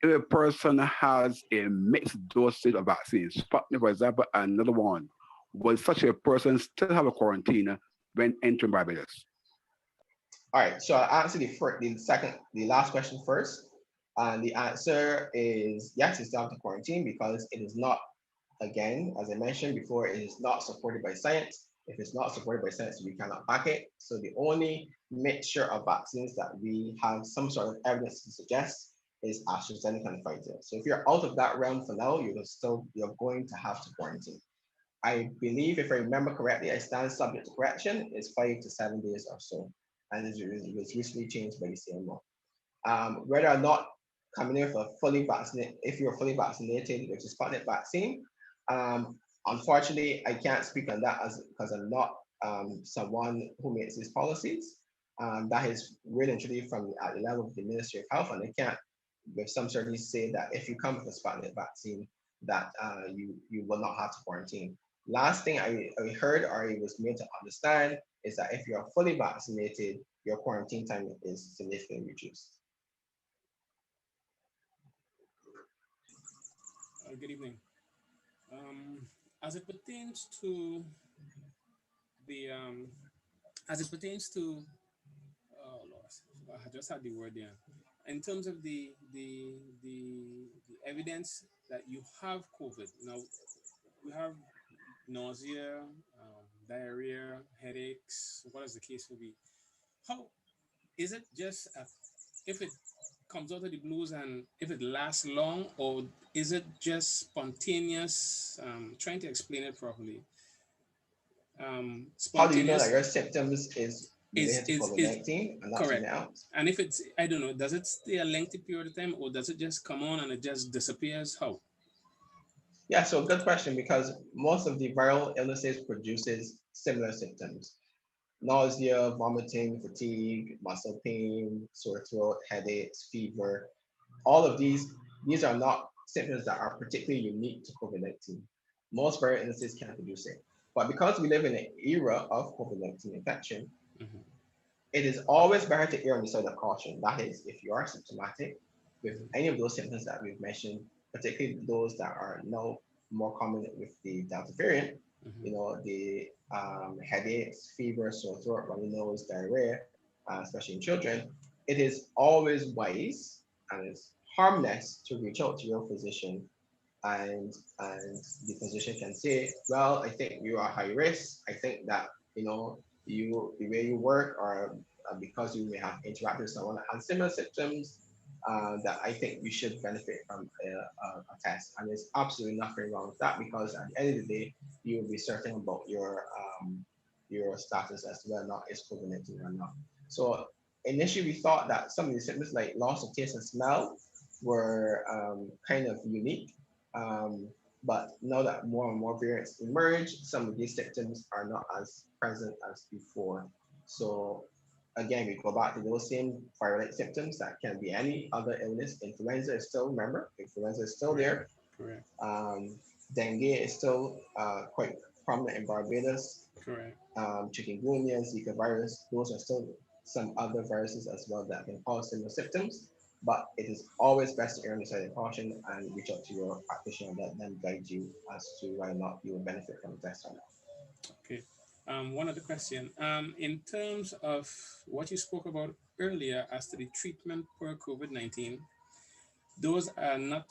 if a person has a mixed dosage of vaccines, Sputnik, for example, another one, will such a person still have a quarantine when entering Barbados? All right, so I'll answer the last question first. And the answer is yes, it's down to quarantine because it is not, again, as I mentioned before, it is not supported by science. If it's not supported by science, we cannot back it. So the only mixture of vaccines that we have some sort of evidence to suggest is AstraZeneca and Pfizer. So if you're out of that realm for now, you're going to have to quarantine. I believe, if I remember correctly, I stand subject to correction, is 5 to 7 days or so. And it was recently changed by the CMO. Whether or not coming in with a fully vaccinated, if you're fully vaccinated with the Sputnik vaccine, unfortunately, I can't speak on that because I'm not someone who makes these policies. That is really and truly at the level of the Ministry of Health, and I can't with some certainty say that if you come with a Sputnik vaccine, that you will not have to quarantine. Last thing I heard or I was made to understand is that if you're fully vaccinated, your quarantine time is significantly reduced. Good evening. As it pertains to the oh Lord, I just had the word there. In terms of the evidence that you have COVID, now we have nausea, diarrhea, headaches, what is the case will be. How is it just if it comes out of the blues and if it lasts long, or is it just spontaneous? Trying to explain it properly. How do you know that your symptoms is related to COVID-19 and not something else? And if it's, I don't know, does it stay a lengthy period of time, or does it just come on and it just disappears? How? Yeah, so good question, because most of the viral illnesses produces similar symptoms. nausea, vomiting, fatigue, muscle pain, sore throat, headaches, fever. All of these are not symptoms that are particularly unique to COVID-19. Most viral illnesses can produce it. But because we live in an era of COVID-19 infection, Mhm. it is always better to err on the side of caution. That is, if you are symptomatic with any of those symptoms that we've mentioned, particularly those that are now more common with the Delta variant, Mhm. the headaches, fever, sore throat, runny nose, diarrhea, especially in children, it is always wise and it's harmless to reach out to your physician and the physician can say, well, I think you are high risk. I think that the way you work or because you may have interacted with someone that has similar symptoms, that I think you should benefit from a test. And there's absolutely nothing wrong with that because at the end of the day, you will be certain about your status as to whether or not it's COVID-19 or not. So initially we thought that some of the symptoms like loss of taste and smell were kind of unique. um, but now that more and more variants emerge, some of these symptoms are not as present as before. So again, we go back to those same viral symptoms that can be any other illness. Influenza is still, remember, influenza is still Correct. there. Correct. Dengue is still quite prominent in Barbados. Correct. Chikungunya, Zika virus, those are still some other viruses as well that can cause similar symptoms. But it is always best to err on the side of caution and reach out to your practitioner and let them guide you as to whether or not you will benefit from the test or not. Okay. One other question. In terms of what you spoke about earlier as to the treatment for COVID-19, those are not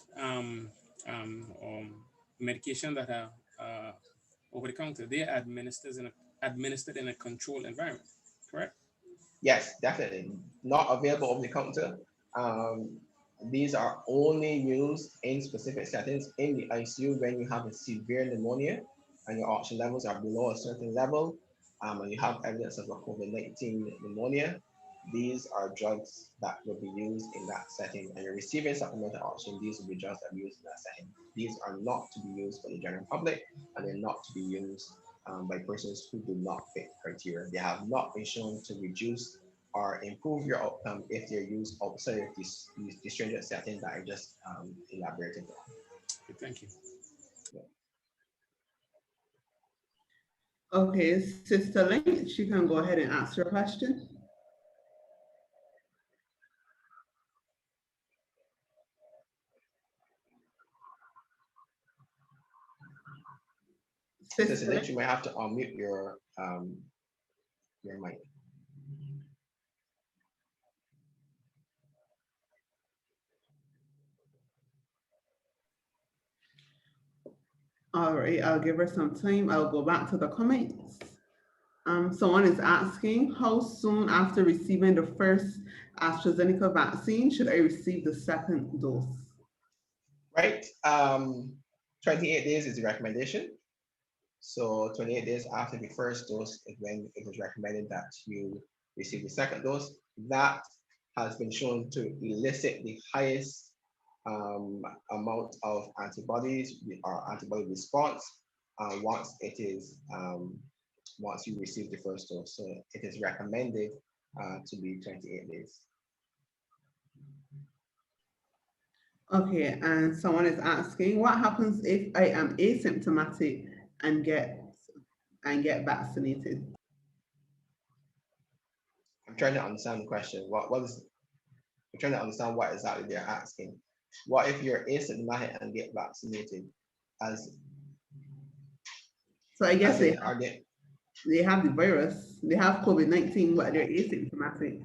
medication that are over the counter. They are administered in a controlled environment, correct? Yes, definitely. Not available over the counter. Um, these are only used in specific settings in the ICU when you have a severe pneumonia and your oxygen levels are below a certain level, and you have evidence of a COVID-19 pneumonia. These are drugs that will be used in that setting, and you're receiving supplemental oxygen. These will be drugs that are used in that setting. These are not to be used for the general public, and they're not to be used by persons who do not fit criteria. They have not been shown to reduce or improve your outcome if they're used outside of this stringent setting that I just elaborated on. Okay, thank you. Okay, Sister Lynch, you can go ahead and ask your question. Sister Sister Lynch, Lynch. you might have to unmute your mic. All right, I'll give her some time. I'll go back to the comments. Someone is asking, how soon after receiving the first AstraZeneca vaccine should I receive the second dose? Right. 28 days is the recommendation. So 28 days after the first dose is when it is recommended that you receive the second dose. That has been shown to elicit the highest amount of antibodies or antibody response once it is once you receive the first dose. So it is recommended to be 28 days. Okay, and someone is asking, what happens if I am asymptomatic and get vaccinated? I'm trying to understand the question. I'm trying to understand what exactly they're asking. What if you're asymptomatic and get vaccinated? As So I guess as in, are they they have the virus, they have COVID-19, but they're asymptomatic.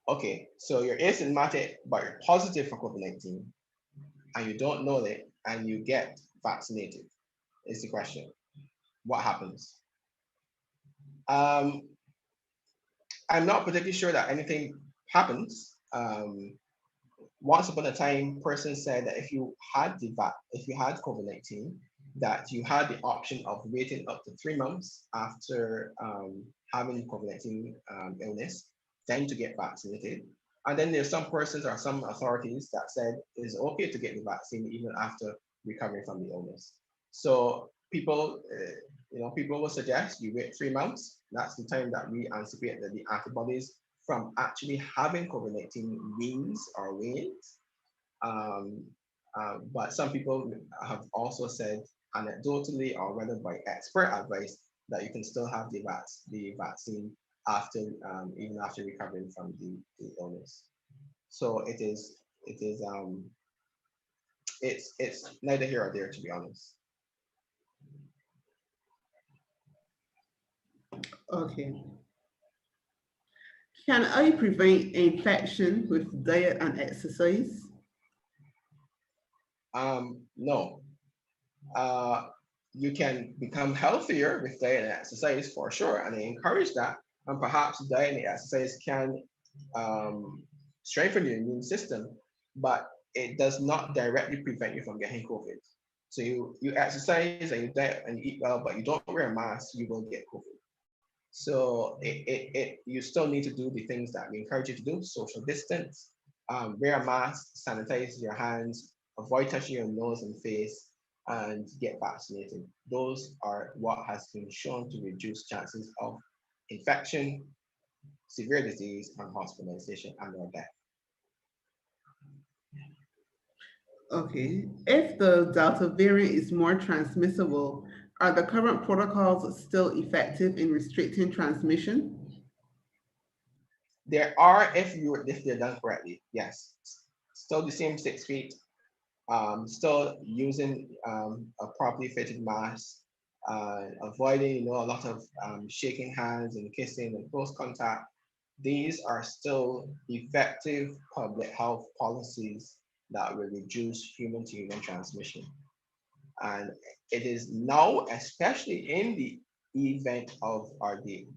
okay? So you're asymptomatic, but you're positive for COVID-19, and you don't know it, and you get vaccinated. Is the question? What happens? Um, I'm not particularly sure that anything happens. Once upon a time, person said that if you had COVID-19, that you had the option of waiting up to 3 months after having COVID-19 illness, then to get vaccinated. And then there's some persons or some authorities that said it's okay to get the vaccine even after recovering from the illness. So people, people will suggest you wait 3 months. That's the time that we anticipate that the antibodies from actually having COVID-19 wanes. But some people have also said anecdotally or whether by expert advice that you can still have the vaccine after even after recovering from the illness. So it's neither here or there, to be honest. Okay. Can I prevent infection with diet and exercise? No. You can become healthier with diet and exercise for sure, and I encourage that. And perhaps diet and exercise can strengthen your immune system, but it does not directly prevent you from getting COVID. So you exercise and you diet and you eat well, but you don't wear a mask, you will get COVID. So you still need to do the things that we encourage you to do: social distance, wear a mask, sanitize your hands, avoid touching your nose and face, and get vaccinated. Those are what has been shown to reduce chances of infection, severe disease, and hospitalization and/or death. Okay. If the Delta variant is more transmissible, are the current protocols still effective in restricting transmission? There are, if they're done correctly, yes. Still the same 6 feet, still using a properly fitted mask, avoiding a lot of shaking hands and kissing and close contact. These are still effective public health policies that will reduce human to human transmission. And it is now, especially in the event of or the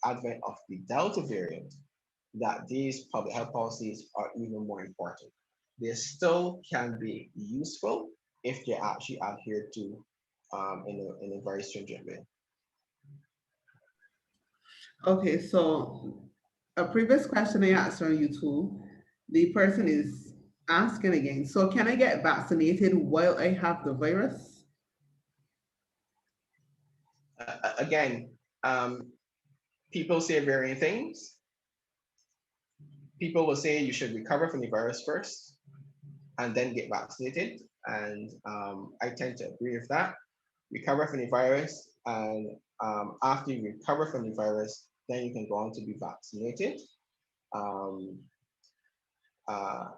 advent of the Delta variant, that these public health policies are even more important. They still can be useful if they're actually adhered to in a very stringent way. Okay, so a previous question I asked on YouTube, the person is asking again. So can I get vaccinated while I have the virus? Again, people say varying things. People will say you should recover from the virus first and then get vaccinated. And I tend to agree with that. Recover from the virus, and after you recover from the virus, then you can go on to be vaccinated. Um, uh,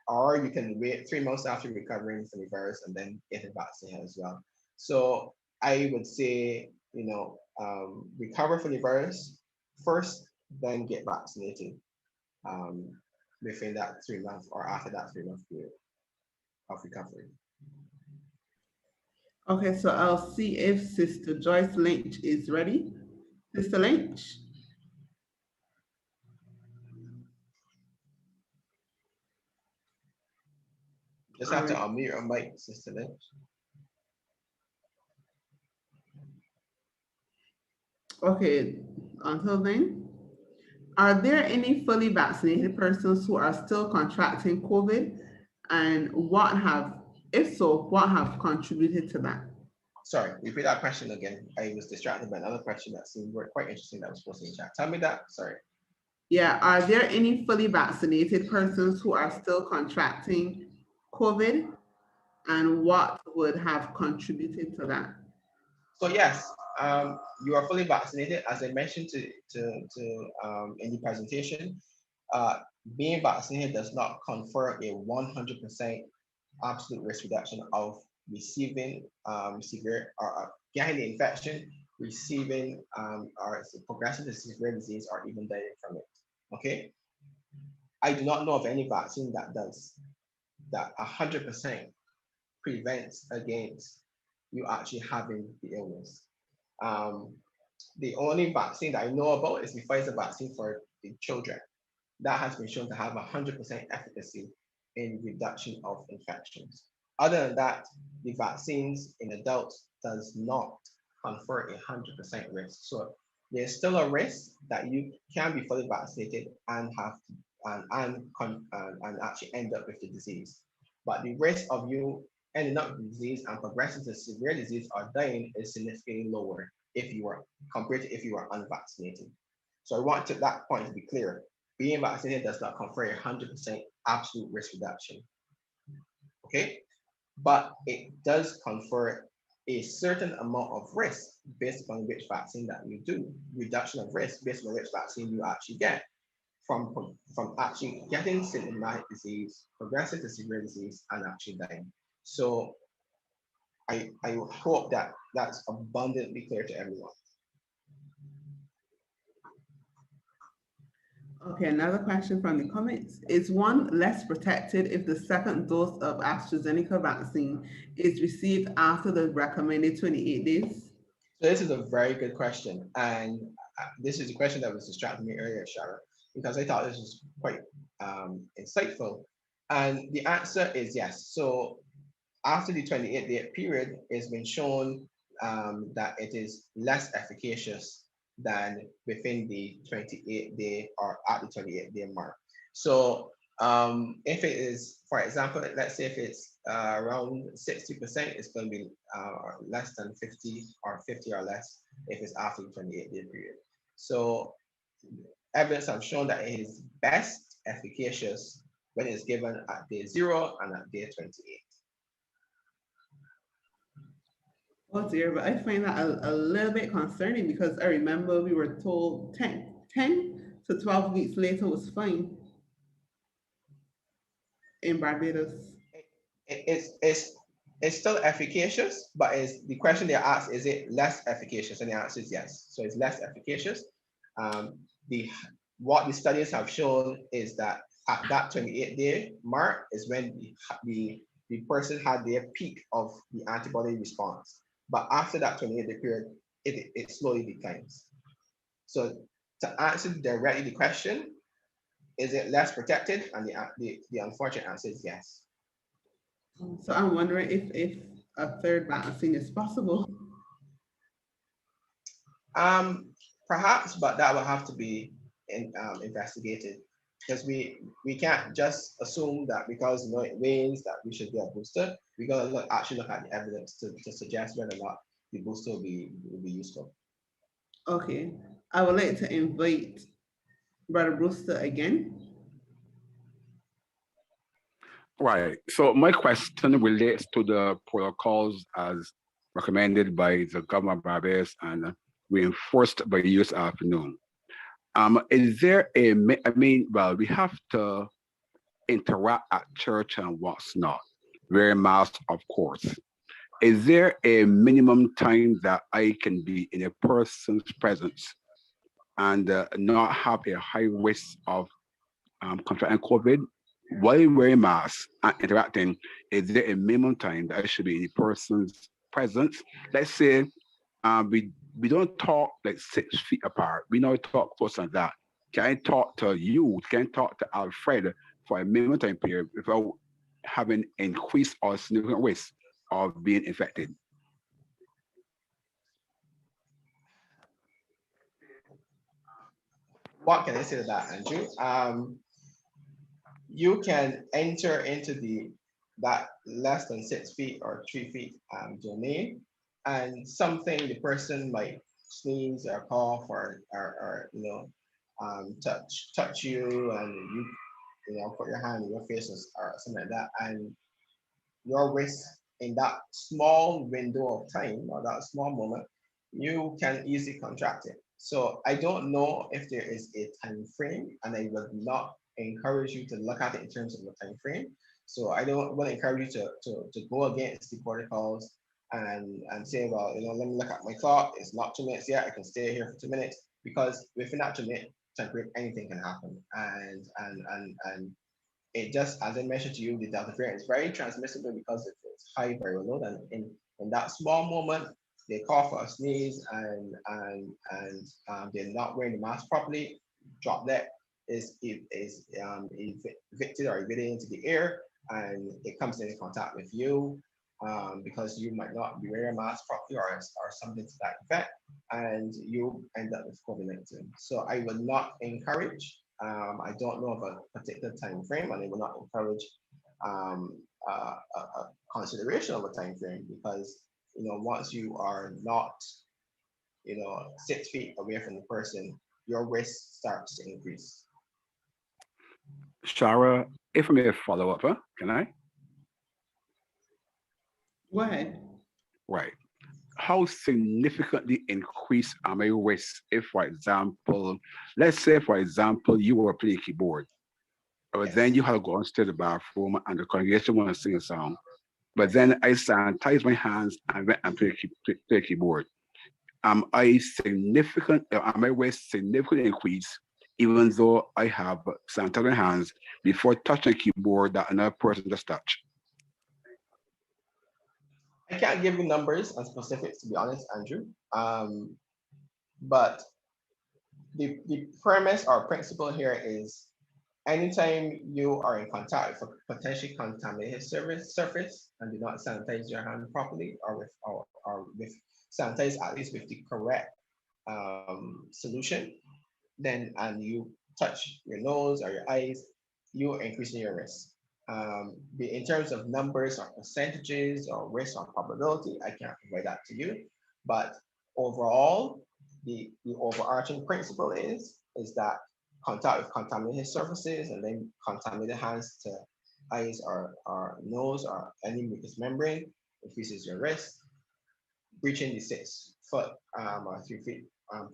or you can wait 3 months after recovering from the virus and then get a vaccine as well. So I would say, recover from the virus first, then get vaccinated within that 3 months or after that 3 month period of recovery. Okay, so I'll see if Sister Joyce Lynch is ready. Sister Lynch? Just have to unmute your mic, Sister Lynch. Okay, until then, are there any fully vaccinated persons who are still contracting COVID? And if so, what have contributed to that? Sorry, repeat that question again. I was distracted by another question that seemed quite interesting that was posted in chat. Tell me that, sorry. Yeah, are there any fully vaccinated persons who are still contracting COVID? And what would have contributed to that? So yes, you are fully vaccinated. As I mentioned in the presentation, being vaccinated does not confer a 100% absolute risk reduction of receiving severe or getting the infection, receiving or progressing to severe disease, or even dying from it. Okay, I do not know of any vaccine that does that 100% prevents against you actually having the illness. The only vaccine that I know about is the Pfizer vaccine for the children. That has been shown to have 100% efficacy in reduction of infections. Other than that, the vaccines in adults does not confer 100% risk. So there's still a risk that you can be fully vaccinated and have and actually end up with the disease. But the risk of you ending up with disease and progressing to severe disease or dying is significantly lower if you were compared to if you were unvaccinated. So I want to that point to be clear. Being vaccinated does not confer a 100% absolute risk reduction. Okay, but it does confer a certain amount of risk based upon which vaccine that you do, reduction of risk based on which vaccine you actually get from actually getting symptomatic disease, progressing to severe disease, and actually dying. So I hope that that's abundantly clear to everyone. Okay, another question from the comments. Is one less protected if the second dose of AstraZeneca vaccine is received after the recommended 28 days? So this is a very good question. And this is a question that was distracting me earlier, Shara, because I thought this was quite insightful. And the answer is yes. So after the 28-day period, it's been shown that it is less efficacious than within the 28-day or at the 28-day mark. So if it is, for example, let's say if it's around 60%, it's going to be less than 50 or 50 or less if it's after the 28-day period. So evidence have shown that it is best efficacious when it's given at day 0 and at day 28. Oh dear, but I find that a little bit concerning because I remember we were told 10 to 12 weeks later was fine in Barbados. It's still efficacious, but is the question they asked, is it less efficacious? And the answer is yes. So it's less efficacious. The what the studies have shown is that at that 28-day mark is when the person had their peak of the antibody response. But after that 28-day period, it slowly declines. So to answer directly the question, is it less protected? And the unfortunate answer is yes. So I'm wondering if a third vaccine is possible. Perhaps, but that will have to be investigated because we can't just assume that because it wanes that we should get a booster. We gotta actually look at the evidence to suggest whether or not the booster will be useful. Okay, I would like to invite Brother Brewster again. Right. So my question relates to the protocols as recommended by the government of Barbados and reinforced by the US afternoon. Is there I mean, well, we have to interact at church and what's not, wear masks, of course. Is there a minimum time that I can be in a person's presence and not have a high risk of contracting COVID? While wearing masks and interacting, is there a minimum time that I should be in a person's presence? Let's say we don't talk like 6 feet apart. We don't talk close than that. Can I talk to you? Can I talk to Alfred for a minimum time period without having increased or significant risk of being infected? What can I say to that, Andrew? You can enter into that less than 6 feet or 3 feet domain, and something the person might sneeze or cough or touch you, and you put your hand in your face or something like that, and your risk in that small window of time or that small moment, you can easily contract it. So I don't know if there is a time frame, and I would not encourage you to look at it in terms of a time frame. So I don't want to encourage you to go against the protocols and say, well, let me look at my clock. It's not 2 minutes yet. I can stay here for 2 minutes, because within that 2 minute time frame, anything can happen. And it just, as I mentioned to you, the Delta variant is very transmissible because it's high viral load, and in that small moment, they cough or sneeze, and they're not wearing the mask properly. Droplet is evicted or evaded into the air, and it comes into contact with you because you might not be wearing a mask properly or something to that effect, and you end up with COVID-19. So I would not encourage. I don't know of a particular time frame, and I will not encourage a consideration of a time frame, because once you are not 6 feet away from the person, your risk starts to increase. Shara, if I may follow up, can I? Go ahead. Right. How significantly increase am I risk if, for example, let's say, for example, you were playing keyboard, but then Yes. you had to go into the bathroom and the congregation want to sing a song. But then I sanitize my hands and went and play keyboard. Am I risk significantly increase even though I have sanitized my hands before touching the keyboard that another person just touched? I can't give you numbers and specifics, to be honest, Andrew. But the premise or principle here is anytime you are in contact with a potentially contaminated surface and do not sanitize your hand properly, or with sanitize at least with the correct solution, and you touch your nose or your eyes, you are increasing your risk. In terms of numbers or percentages or risk or probability, I can't provide that to you. But overall, the overarching principle is that contact with contaminated surfaces and then contaminated hands to eyes or nose or any mucous membrane increases your risk. Breaching the 6 foot or 3 feet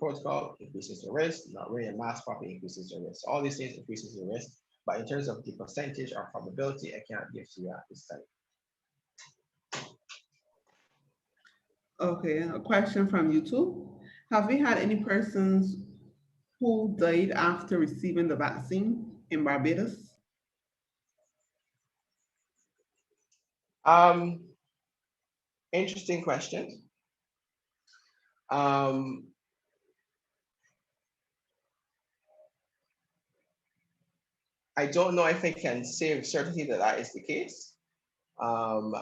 protocol increases your risk. Not wearing a mask properly increases your risk. All these things increases your risk. But in terms of the percentage or probability, I can't give to you at this time. Okay, a question from YouTube. Have we had any persons who died after receiving the vaccine in Barbados? Interesting question. Um, I don't know if I can say with certainty that that is the case. Um,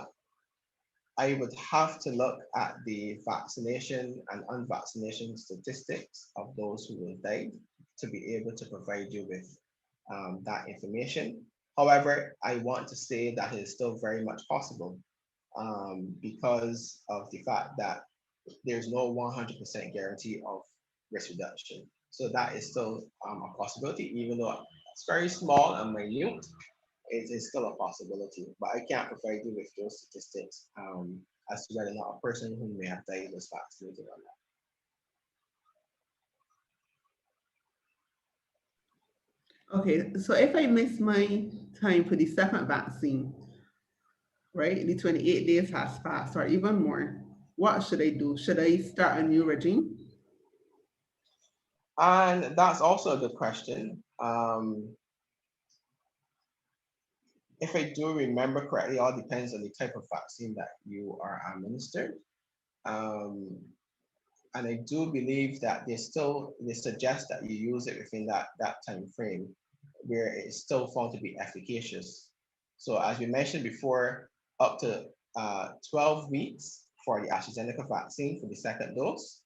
I would have to look at the vaccination and unvaccination statistics of those who will die to be able to provide you with that information. However, I want to say that it is still very much possible because of the fact that there's no 100% guarantee of risk reduction. So that is still a possibility, even though it's very small and minute, it is still a possibility. But I can't provide you with those statistics as to whether or not a person who may have died was vaccinated or not. Okay, so if I miss my time for the second vaccine, right, the 28 days has passed or even more, what should I do? Should I start a new regime? And that's also a good question. If I do remember correctly, it all depends on the type of vaccine that you are administered. And I do believe that they suggest that you use it within that time frame where it's still found to be efficacious. So as we mentioned before, up to 12 weeks for the AstraZeneca vaccine for the second dose,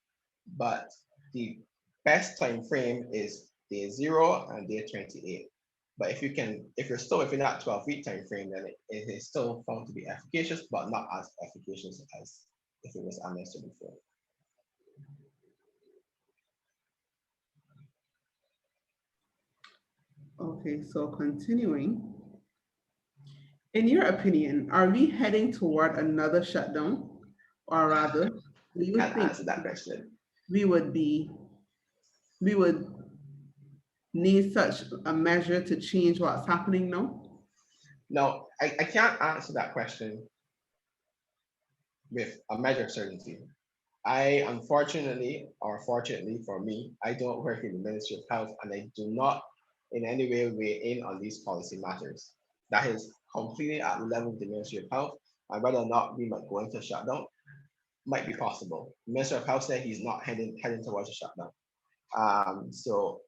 but the best time frame is day 0 and day 28. But if you're still within that 12-week time frame, then it is still found to be efficacious, but not as efficacious as if it was administered before. Okay, so continuing. In your opinion, are we heading toward another shutdown? Or rather, do you Can't think answer that question. we would need such a measure to change what's happening now? No, I can't answer that question with a measure of certainty. I unfortunately, or fortunately for me, I don't work in the Ministry of Health and I do not in any way weigh in on these policy matters. That is completely at the level of the Ministry of Health, and whether or not we might go into a shutdown might be possible. The Minister of Health said he's not heading towards a shutdown. So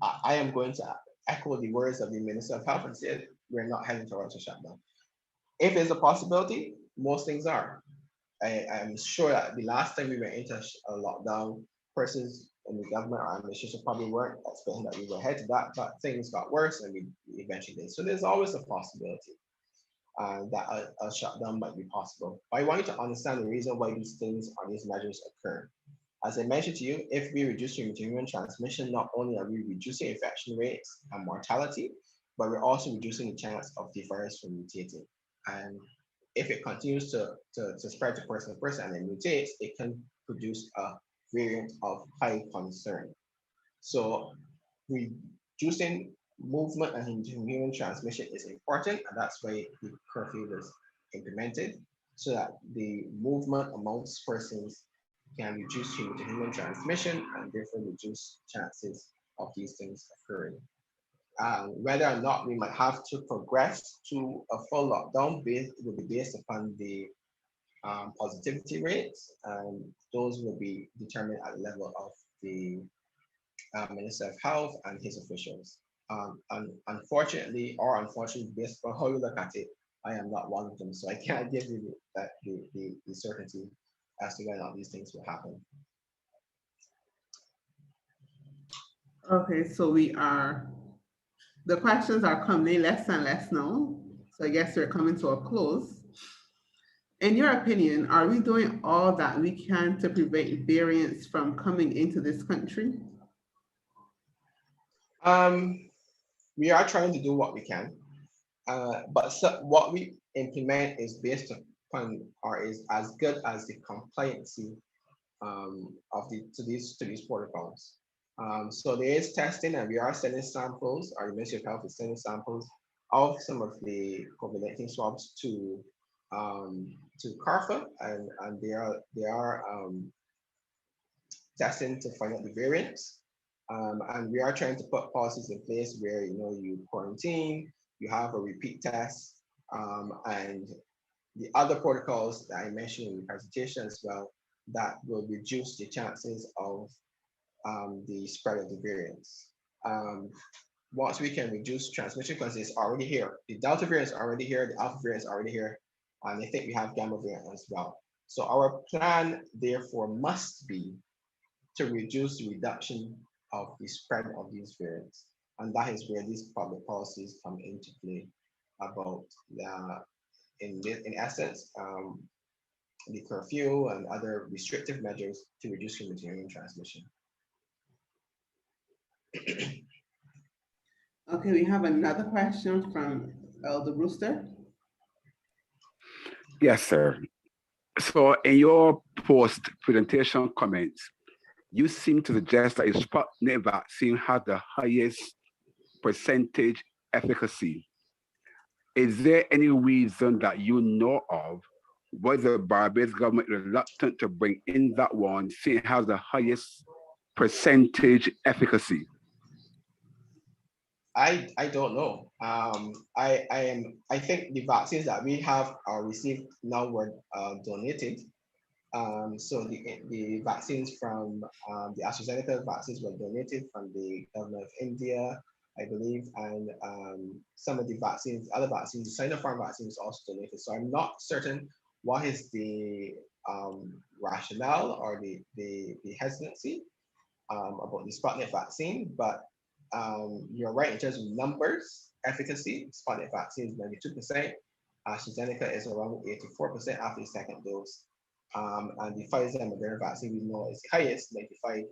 I am going to echo the words of the Minister of Health and say we're not heading towards a shutdown. If there's a possibility, most things are. I'm sure that the last time we went into a lockdown, persons in the government or administration probably weren't expecting that we were headed to that, but things got worse and we eventually did. So there's always a possibility that a shutdown might be possible. But I want you to understand the reason why these things or these measures occur. As I mentioned to you, if we reduce human transmission, not only are we reducing infection rates and mortality, but we're also reducing the chance of the virus from mutating. And if it continues to spread to person to person and it mutates, it can produce a variant of high concern. So reducing movement and human transmission is important, and that's why the curfew was implemented, so that the movement amongst persons can reduce human transmission and therefore reduce chances of these things occurring. Whether or not we might have to progress to a full lockdown will be based upon the positivity rates, and those will be determined at the level of the Minister of Health and his officials. Unfortunately, based on how you look at it, I am not one of them, so I can't give you the certainty as to whether or not these things will happen. Okay, so the questions are coming less and less now. So I guess we're coming to a close. In your opinion, are we doing all that we can to prevent variants from coming into this country? We are trying to do what we can, but what we implement is based upon or is as good as the compliancy to these protocols. So there is testing, and we are sending samples. Our Ministry of Health is sending samples of some of the COVID-19 swabs to CARFA, and they are testing to find out the variants. And we are trying to put policies in place where you quarantine, you have a repeat test, and the other protocols that I mentioned in the presentation as well that will reduce the chances of the spread of the variants. Once we can reduce transmission, because it's already here, the Delta variant is already here, the Alpha variant is already here, and I think we have Gamma variant as well. So our plan, therefore, must be to reduce the reduction of the spread of these variants. And that is where these public policies come into play about, in essence, the curfew and other restrictive measures to reduce human transmission. Okay, we have another question from Elder Brewster. Yes, sir. So in your post-presentation comments, you seem to suggest that a Sputnik vaccine has the highest percentage efficacy. Is there any reason that you know of why the Barbados government is reluctant to bring in that one, since it has the highest percentage efficacy? I don't know. I think the vaccines that we have received now were donated. So the vaccines from the AstraZeneca vaccines were donated from the government of India, I believe, and some of the vaccines, other vaccines, the Sinopharm vaccine was also donated. So I'm not certain what is the rationale or the hesitancy about the Sputnik vaccine, but you're right in terms of numbers, efficacy. Sputnik vaccine is 92%. AstraZeneca is around 84% after the second dose. And the Pfizer and Moderna vaccine we know is the highest, 95,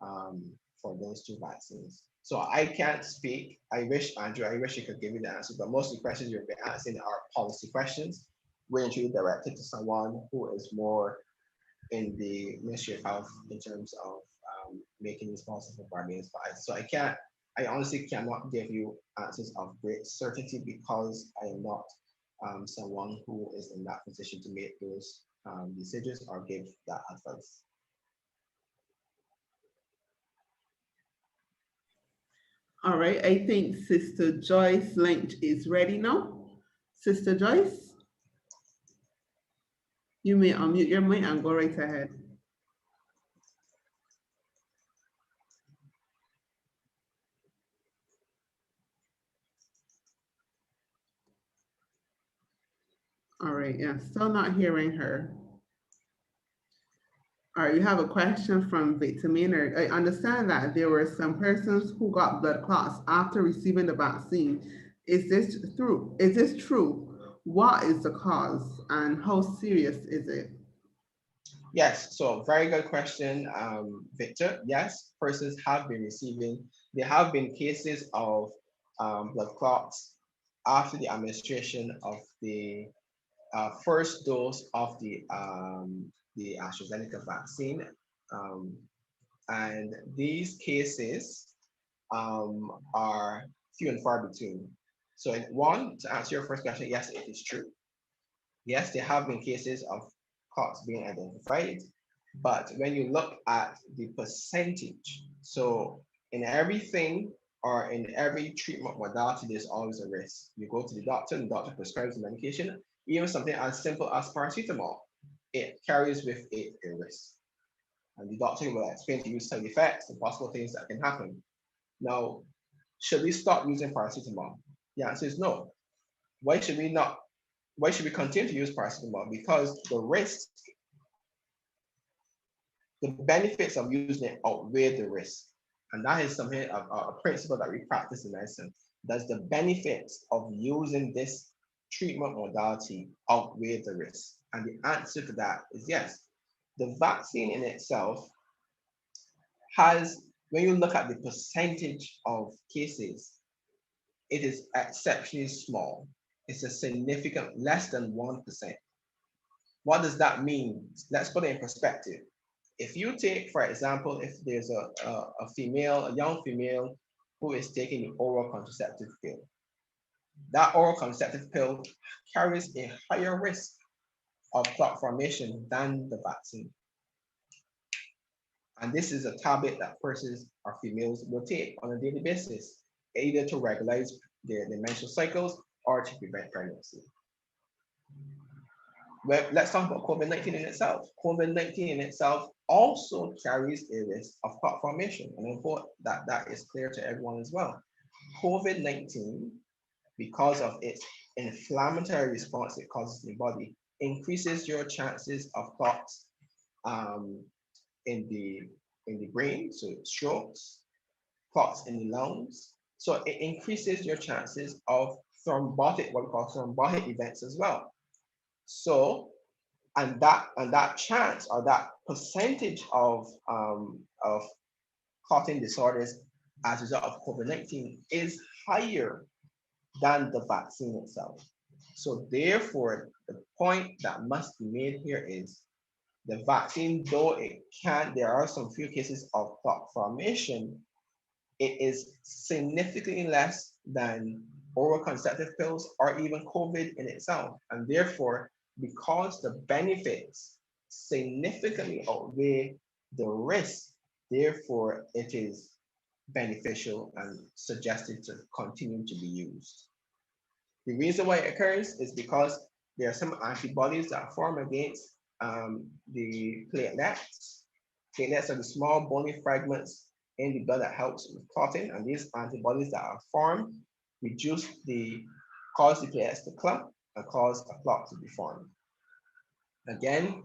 96% for those two vaccines. So I can't speak. I wish, Andrew, I wish you could give me the answer, but most of the questions you've been asking are policy questions, which you directed to someone who is more in the Ministry of Health in terms of making these policies for Barbados. So I honestly cannot give you answers of great certainty because I am not someone who is in that position to make those decisions or give that advice. All right, I think Sister Joyce Lynch is ready now. Sister Joyce, you may unmute your mic and go right ahead. All right, yeah, still not hearing her. All right, you have a question from Victor Maynard. I understand that there were some persons who got blood clots after receiving the vaccine. Is this true? Is this true? What is the cause and how serious is it? Yes, so very good question, Victor. Yes, persons have been there have been cases of blood clots after the administration of the first dose of the AstraZeneca vaccine. Um, and these cases are few and far between. So, to answer your first question, yes, it is true. Yes, there have been cases of clots being identified, but when you look at the percentage, so in everything or in every treatment modality, there's always a risk. You go to the doctor and the doctor prescribes the medication, even something as simple as paracetamol, it carries with it a risk. And the doctor will explain to you side effects and possible things that can happen. Now, should we stop using paracetamol? The answer is no. Why should we not? Why should we continue to use paracetamol? Because the benefits of using it outweigh the risk. And that is something, a principle that we practice in medicine. Does the benefits of using this treatment modality outweigh the risk? And the answer to that is yes. The vaccine in itself has, when you look at the percentage of cases, it is exceptionally small. It's a significant less than 1%. What does that mean? Let's put it in perspective. If you take, for example, if there's a young female who is taking the oral contraceptive pill, that oral contraceptive pill carries a higher risk of clot formation than the vaccine. And this is a tablet that persons or females will take on a daily basis, either to regulate their menstrual cycles or to prevent pregnancy. Well, let's talk about COVID-19 in itself. COVID-19 in itself also carries a risk of clot formation. And I hope that that is clear to everyone as well. COVID-19, because of its inflammatory response it causes in the body, increases your chances of clots in the brain, so strokes, clots in the lungs. So it increases your chances of thrombotic, what we call thrombotic events as well. So, and that chance or that percentage of clotting disorders as a result of COVID-19 is higher than the vaccine itself. So therefore, the point that must be made here is the vaccine, though there are some few cases of clot formation, it is significantly less than oral contraceptive pills or even COVID in itself. And therefore, because the benefits significantly outweigh the risk, therefore it is beneficial and suggested to continue to be used. The reason why it occurs is because there are some antibodies that form against the platelets. Platelets are the small bony fragments in the blood that helps with clotting, and these antibodies that are formed cause the platelets to clump and cause a clot to be formed. Again,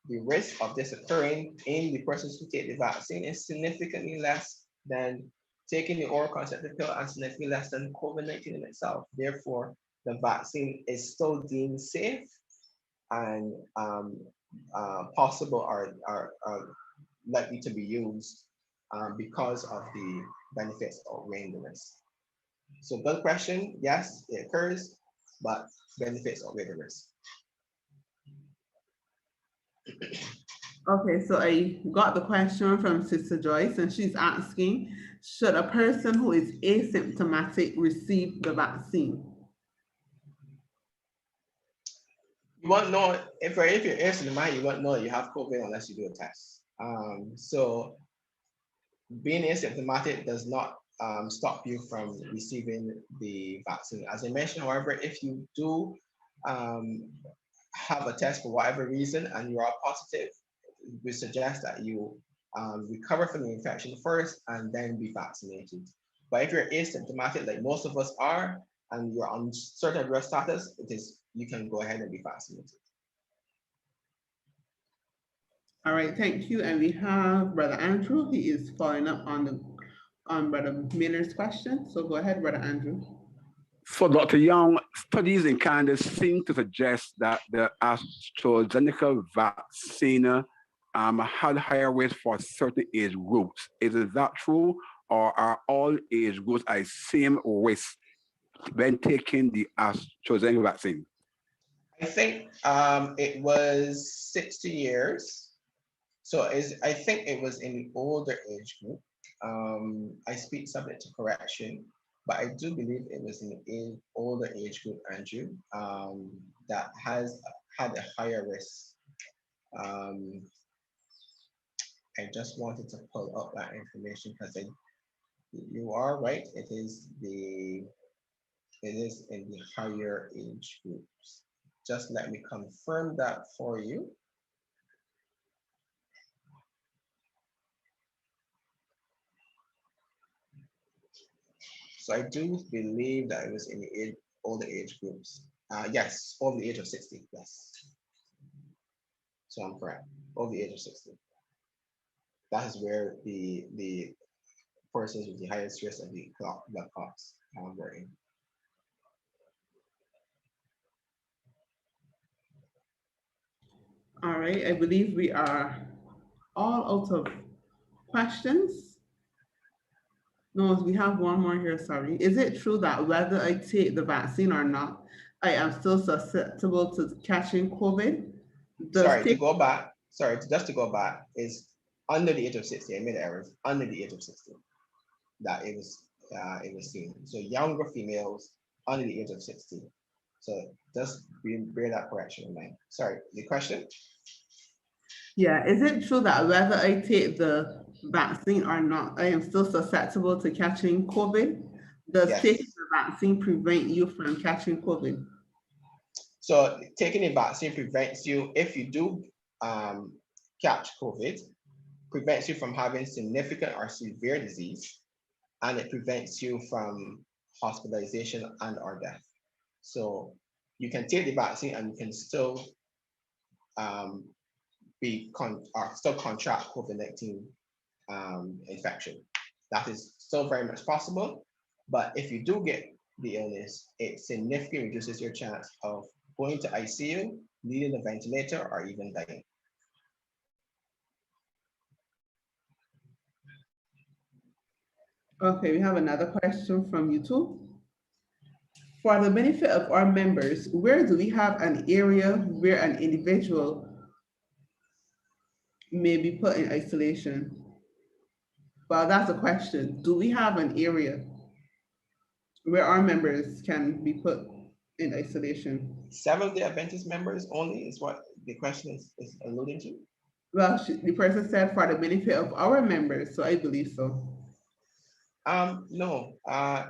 the risk of this occurring in the persons who take the vaccine is significantly less than taking the oral contraceptive pill and significantly less than COVID-19 in itself. Therefore, the vaccine is still deemed safe and possible or likely to be used because of the benefits outweighing the risk. So good question, yes, it occurs, but benefits outweigh the risk. Okay, so I got the question from Sister Joyce, and she's asking, should a person who is asymptomatic receive the vaccine? You won't know if you're asymptomatic, you won't know you have COVID unless you do a test. So being asymptomatic does not stop you from receiving the vaccine. As I mentioned, however, if you do have a test for whatever reason and you are positive, we suggest that you recover from the infection first and then be vaccinated. But if you're asymptomatic, like most of us are, and you're on certain risk status, you can go ahead and be vaccinated. All right, thank you. And we have Brother Andrew. He is following up on the on Brother Miller's question. So go ahead, Brother Andrew. So, Dr. Young, studies in Canada seem to suggest that the AstraZeneca vaccine had higher rates for certain age groups. Is that true, or are all age groups at same risk when taking the AstraZeneca vaccine? I think it was 60 years. So I think it was in the older age group. I speak subject to correction, but I do believe it was in the older age group, Andrew, that has had a higher risk. Um, I just wanted to pull up that information because you are right. It is in the higher age groups. Just let me confirm that for you. So I do believe that it was in the older age groups. Yes, over the age of 60. Yes. So I'm correct. Over the age of 60. That is where the persons with the highest risk of the blood clots were in. All right, I believe we are all out of questions. No, we have one more here, sorry. Is it true that whether I take the vaccine or not, I am still susceptible to catching COVID? Does Sorry, to take go back, just to go back, is under the age of 60. I made errors. Under the age of 60 that it was seen. So younger females under the age of 60. So just bear that correction in mind. Sorry, the question? Yeah, is it true that whether I take the vaccine or not, I am still susceptible to catching COVID? Does taking Yes. the vaccine prevent you from catching COVID? So taking a vaccine prevents you, if you do catch COVID, prevents you from having significant or severe disease, and it prevents you from hospitalization and or death. So you can take the vaccine and you can still um, still contract COVID-19 infection. That is still very much possible, but if you do get the illness, it significantly reduces your chance of going to ICU, needing a ventilator, or even dying. Okay, we have another question from YouTube. For the benefit of our members, where do we have an area where an individual may be put in isolation? Well, that's a question. Do we have an area where our members can be put in isolation? Seventh-day Adventist members only is what the question is alluding to. Well, the person said for the benefit of our members, so I believe so. No.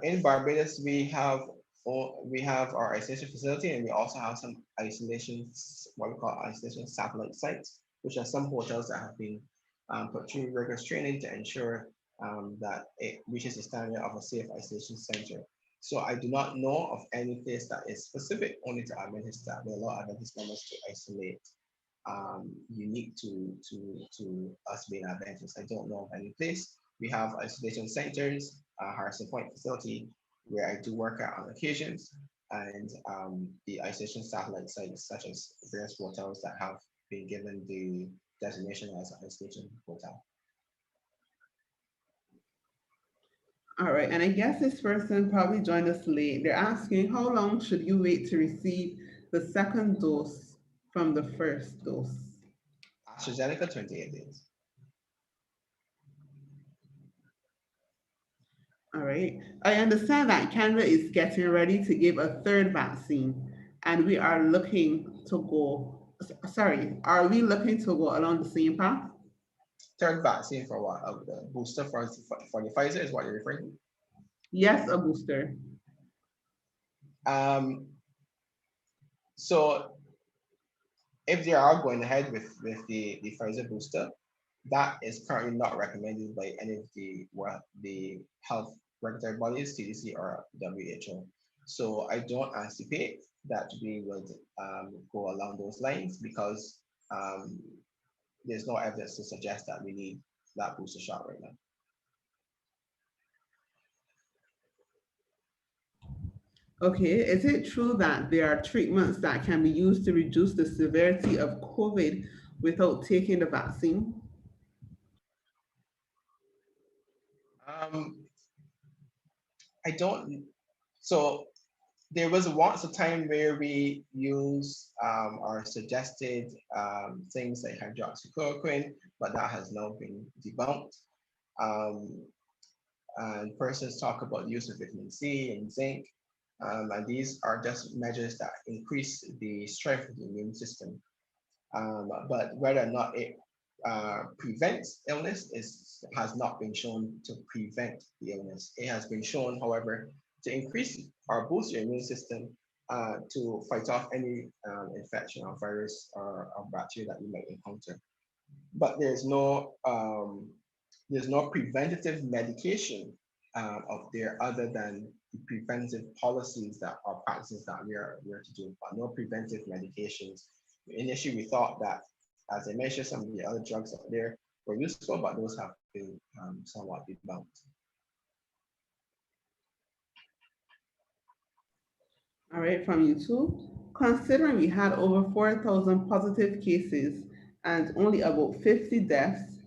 In Barbados, we have our isolation facility, and we also have some isolation, what we call isolation satellite sites, which are some hotels that have been put through rigorous training to ensure that it reaches the standard of a safe isolation center. So I do not know of any place that is specific only to Adventist that will allow Adventist members to isolate, unique to us being Adventists. I don't know of any place. We have isolation centers, Harrison Point facility, where I do work at on occasions, and the isolation satellite sites, such as various hotels that have been given the designation as an isolation hotel. All right, and I guess this person probably joined us late. They're asking, how long should you wait to receive the second dose from the first dose? AstraZeneca, 28 days. All right. I understand that Canada is getting ready to give a third vaccine, and we are looking to go. Sorry, are we looking to go along the same path? Third vaccine for what? The booster for the Pfizer is what you're referring to? Yes, a booster. So if they are going ahead with the Pfizer booster, that is currently not recommended by any of the health regulatory bodies, CDC or WHO. So I don't anticipate that we would go along those lines because there's no evidence to suggest that we need that booster shot right now. Okay, is it true that there are treatments that can be used to reduce the severity of COVID without taking the vaccine? I don't. So there was once a time where we used or suggested things like hydroxychloroquine, but that has now been debunked. Um, and persons talk about the use of vitamin C and zinc, and these are just measures that increase the strength of the immune system. But whether or not it prevents illness has not been shown to prevent the illness. It has been shown, however, to increase or boost your immune system to fight off any infection or virus or bacteria that you might encounter. But there's no preventative medication out there other than the preventive policies that are practices that we're to do, but no preventive medications. Initially, we thought that, as I mentioned, some of the other drugs out there were useful, but those have been somewhat debunked. All right, from you too. Considering we had over 4,000 positive cases and only about 50 deaths,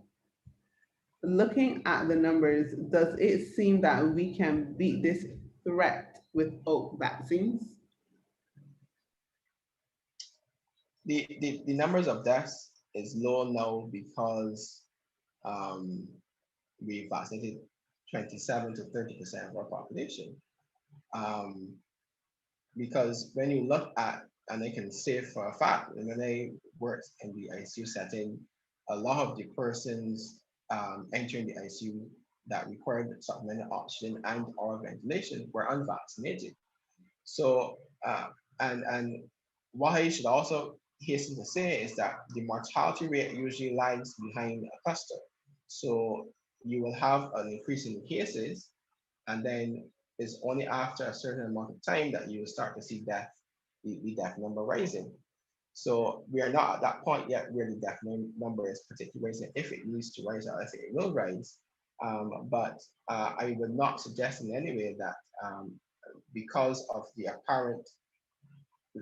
looking at the numbers, does it seem that we can beat this threat without vaccines? The numbers of deaths is low now because we vaccinated 27 to 30% of our population. Because when you look at, and I can say for a fact, when I worked in the ICU setting, a lot of the persons entering the ICU that required supplemental oxygen and or ventilation were unvaccinated. So, and what I should also hasten to say is that the mortality rate usually lags behind a cluster. So you will have an increase in cases, and then it's only after a certain amount of time that you will start to see the death number rising. So we are not at that point yet where the death number is particularly rising. If it needs to rise, I think it will rise. But I would not suggest in any way that because of the apparent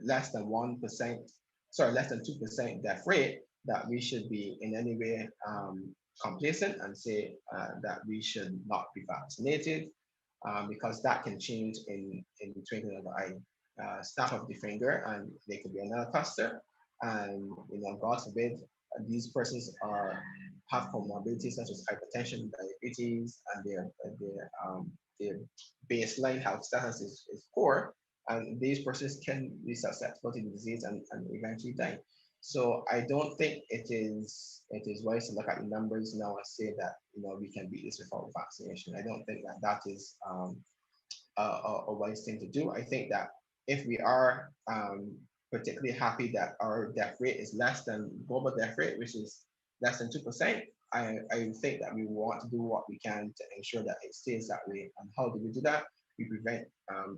less than 1%, sorry, less than 2% death rate, that we should be in any way complacent and say that we should not be vaccinated, because that can change in the twinkling of an eye. Snap of the finger, and there could be another cluster, and God forbid, these persons have comorbidities such as hypertension, diabetes, and their baseline health status is poor, and these persons can be susceptible to the disease and eventually die. So I don't think it is wise to look at the numbers now and say that we can beat this without vaccination. I don't think that is a wise thing to do. I think that if we are particularly happy that our death rate is less than global death rate, which is less than 2%, I think that we want to do what we can to ensure that it stays that way. And how do we do that? We prevent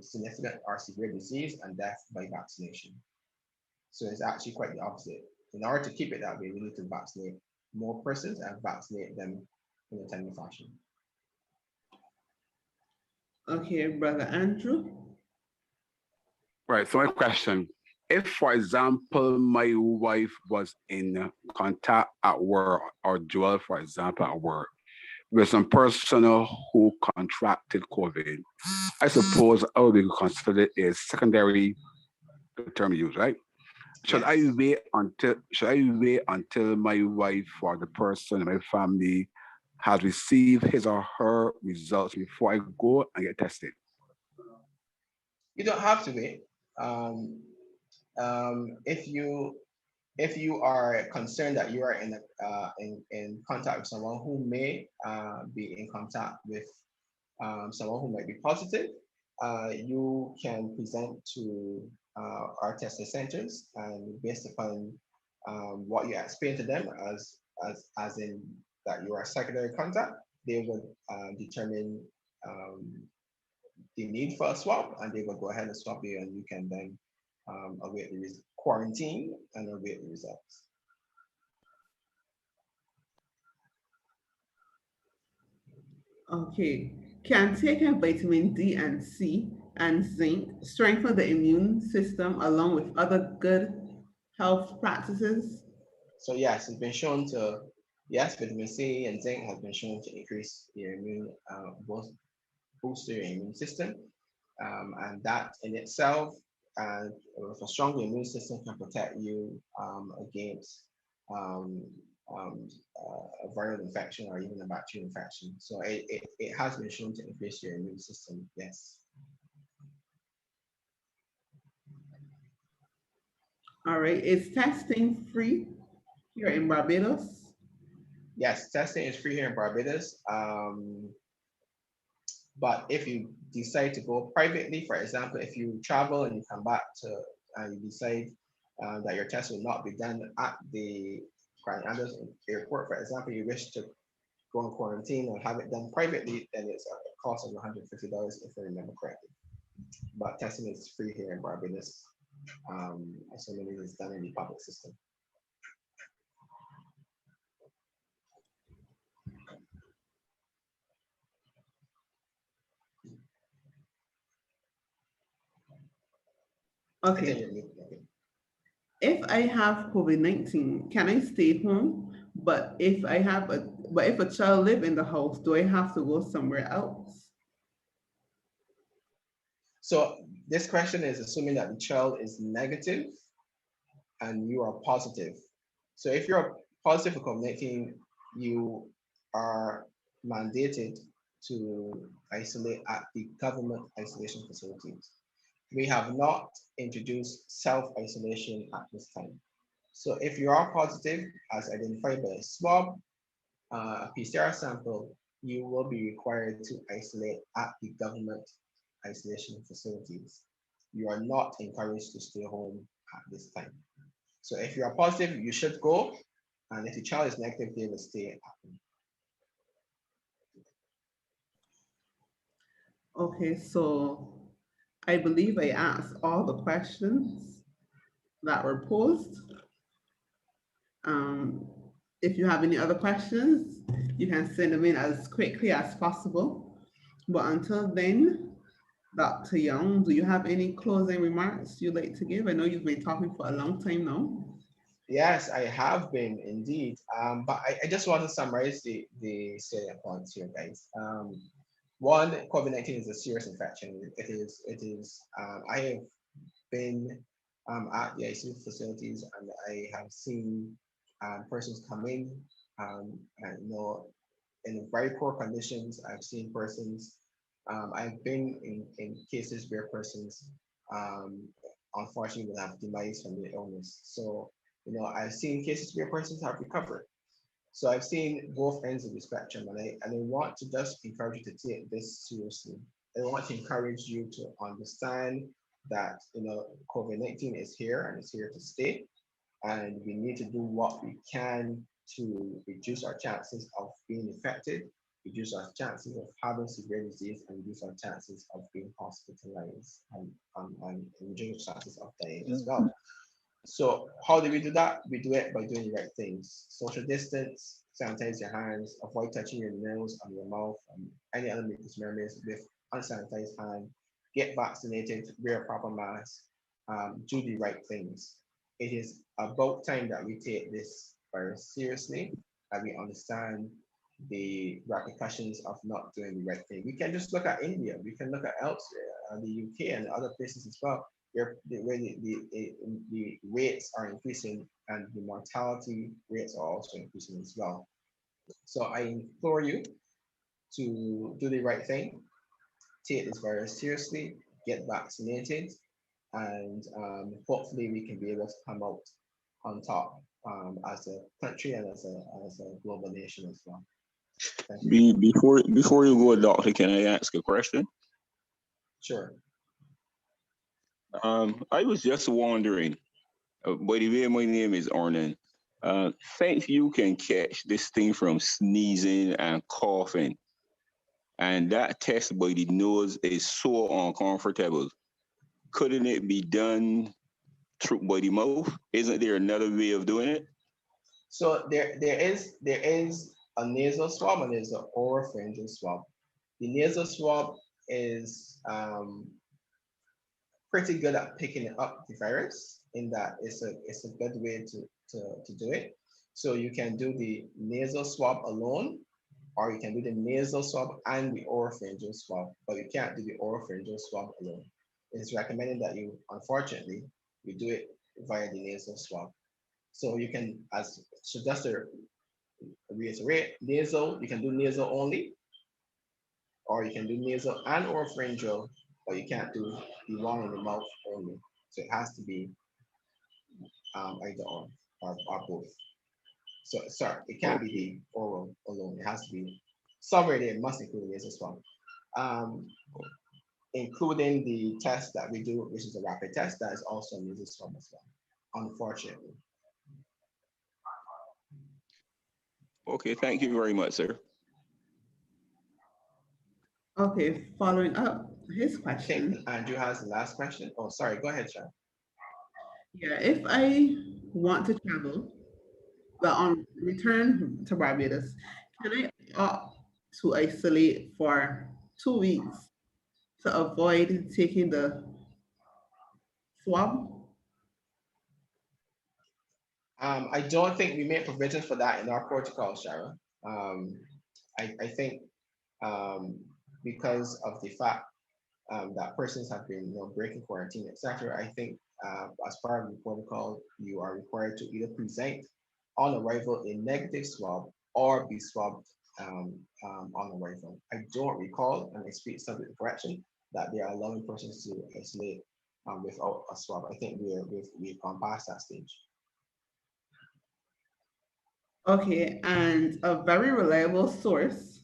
significant or severe disease and death by vaccination. So it's actually quite the opposite. In order to keep it that way, we need to vaccinate more persons and vaccinate them in a timely fashion. Okay, Brother Andrew. Right. So my question: if, for example, my wife was in contact at work, or Joel, for example, at work, with some person who contracted COVID, I suppose I would be considered a secondary, the term used, right? Should Yes. I wait until my wife or the person in my family has received his or her results before I go and get tested? You don't have to wait. If you are concerned that you are in contact with someone who may be in contact with someone who might be positive, you can present to our testing centers, and based upon what you explain to them as in that you are a secondary contact, they would determine the need for a swab, and they will go ahead and swab you, and you can then await the quarantine and await the results. Okay. Can taking vitamin D and C and zinc strengthen the immune system along with other good health practices? So yes, it's been shown to, yes, vitamin C and zinc has been shown to increase your immune, boost your immune system. And that in itself, and with a stronger immune system, can protect you against um, um, a viral infection or even a bacterial infection. So it has been shown to increase your immune system, yes. All right. Is testing free here in Barbados? Yes, testing is free here in Barbados. But if you decide to go privately, for example, if you travel and you come back to and you decide that your test will not be done at the Grand Andros airport, for example, you wish to go on quarantine and have it done privately, then it's a cost of $150 if I remember correctly. But testing is free here in Barbados, as long as it's done in the public system. Okay. If I have COVID-19, can I stay home? But if a child live in the house, do I have to go somewhere else? So this question is assuming that the child is negative and you are positive. So if you're positive for COVID-19, you are mandated to isolate at the government isolation facilities. We have not introduced self-isolation at this time. So if you are positive, as identified by a swab, a PCR sample, you will be required to isolate at the government isolation facilities. You are not encouraged to stay home at this time. So if you are positive, you should go. And if the child is negative, they will stay at home. Okay, so I believe I asked all the questions that were posed. Um, if you have any other questions, you can send them in as quickly as possible. But until then, Dr. Young, do you have any closing remarks you'd like to give? I know you've been talking for a long time now. Yes, I have been indeed. But I just want to summarize the salient points here, guys. One, COVID-19 is a serious infection. I have been at the ICU facilities and I have seen persons come in, and in very poor conditions. I've seen persons. I've been in cases where persons, um, unfortunately, will have demise from the illness. So I've seen cases where persons have recovered. So I've seen both ends of the spectrum, and I want to just encourage you to take this seriously. I want to encourage you to understand that COVID-19 is here and it's here to stay, and we need to do what we can to reduce our chances of being infected, reduce our chances of having severe disease, and reduce our chances of being hospitalized, and reduce chances of dying as well. So how do we do that? We do it by doing the right things. Social distance, sanitize your hands, avoid touching your nose and your mouth and any other mucous membranes with unsanitized hand, get vaccinated, wear a proper mask, do the right things. It is about time that we take this virus seriously and we understand the repercussions of not doing the right thing. We can just look at India, we can look at elsewhere, the UK and other places as well where the rates are increasing and the mortality rates are also increasing as well. So I implore you to do the right thing, take this virus seriously, get vaccinated, and hopefully we can be able to come out on top as a country and as a global nation as well. Before you go, doctor, can I ask a question? Sure. I was just wondering, by the way, my name is Ornan. Since you can catch this thing from sneezing and coughing, and that test by the nose is so uncomfortable, couldn't it be done through by the mouth? Isn't there another way of doing it? So there is a nasal swab and there's an oropharyngeal swab. The nasal swab is pretty good at picking up the virus in that it's a good way to do it. So you can do the nasal swab alone, or you can do the nasal swab and the oropharyngeal swab, but you can't do the oropharyngeal swab alone. It's recommended that you, unfortunately, you do it via the nasal swab. So you can, so just to reiterate, nasal, you can do nasal only, or you can do nasal and oropharyngeal, but you can't do the one in the mouth only. So it has to be either or both. So sorry, it can't be the oral alone. It has to be somewhere there. It must include the nasal swab, including the test that we do, which is a rapid test. That is also a nasal swab as well. Unfortunately. Okay, thank you very much, sir. Okay, following up his I question. think Andrew has the last question. Oh, sorry. Go ahead, Sean. Yeah, if I want to travel, but on return to Barbados, can I opt to isolate for 2 weeks to avoid taking the swab? I don't think we made provision for that in our protocol, Sharon. I think um, because of the fact that persons have been, breaking quarantine, etc. I think as part of the protocol, you are required to either present on arrival a negative swab or be swabbed on arrival. I don't recall, and I speak subject to correction, that they are allowing persons to isolate without a swab. I think we've gone past that stage. Okay, and a very reliable source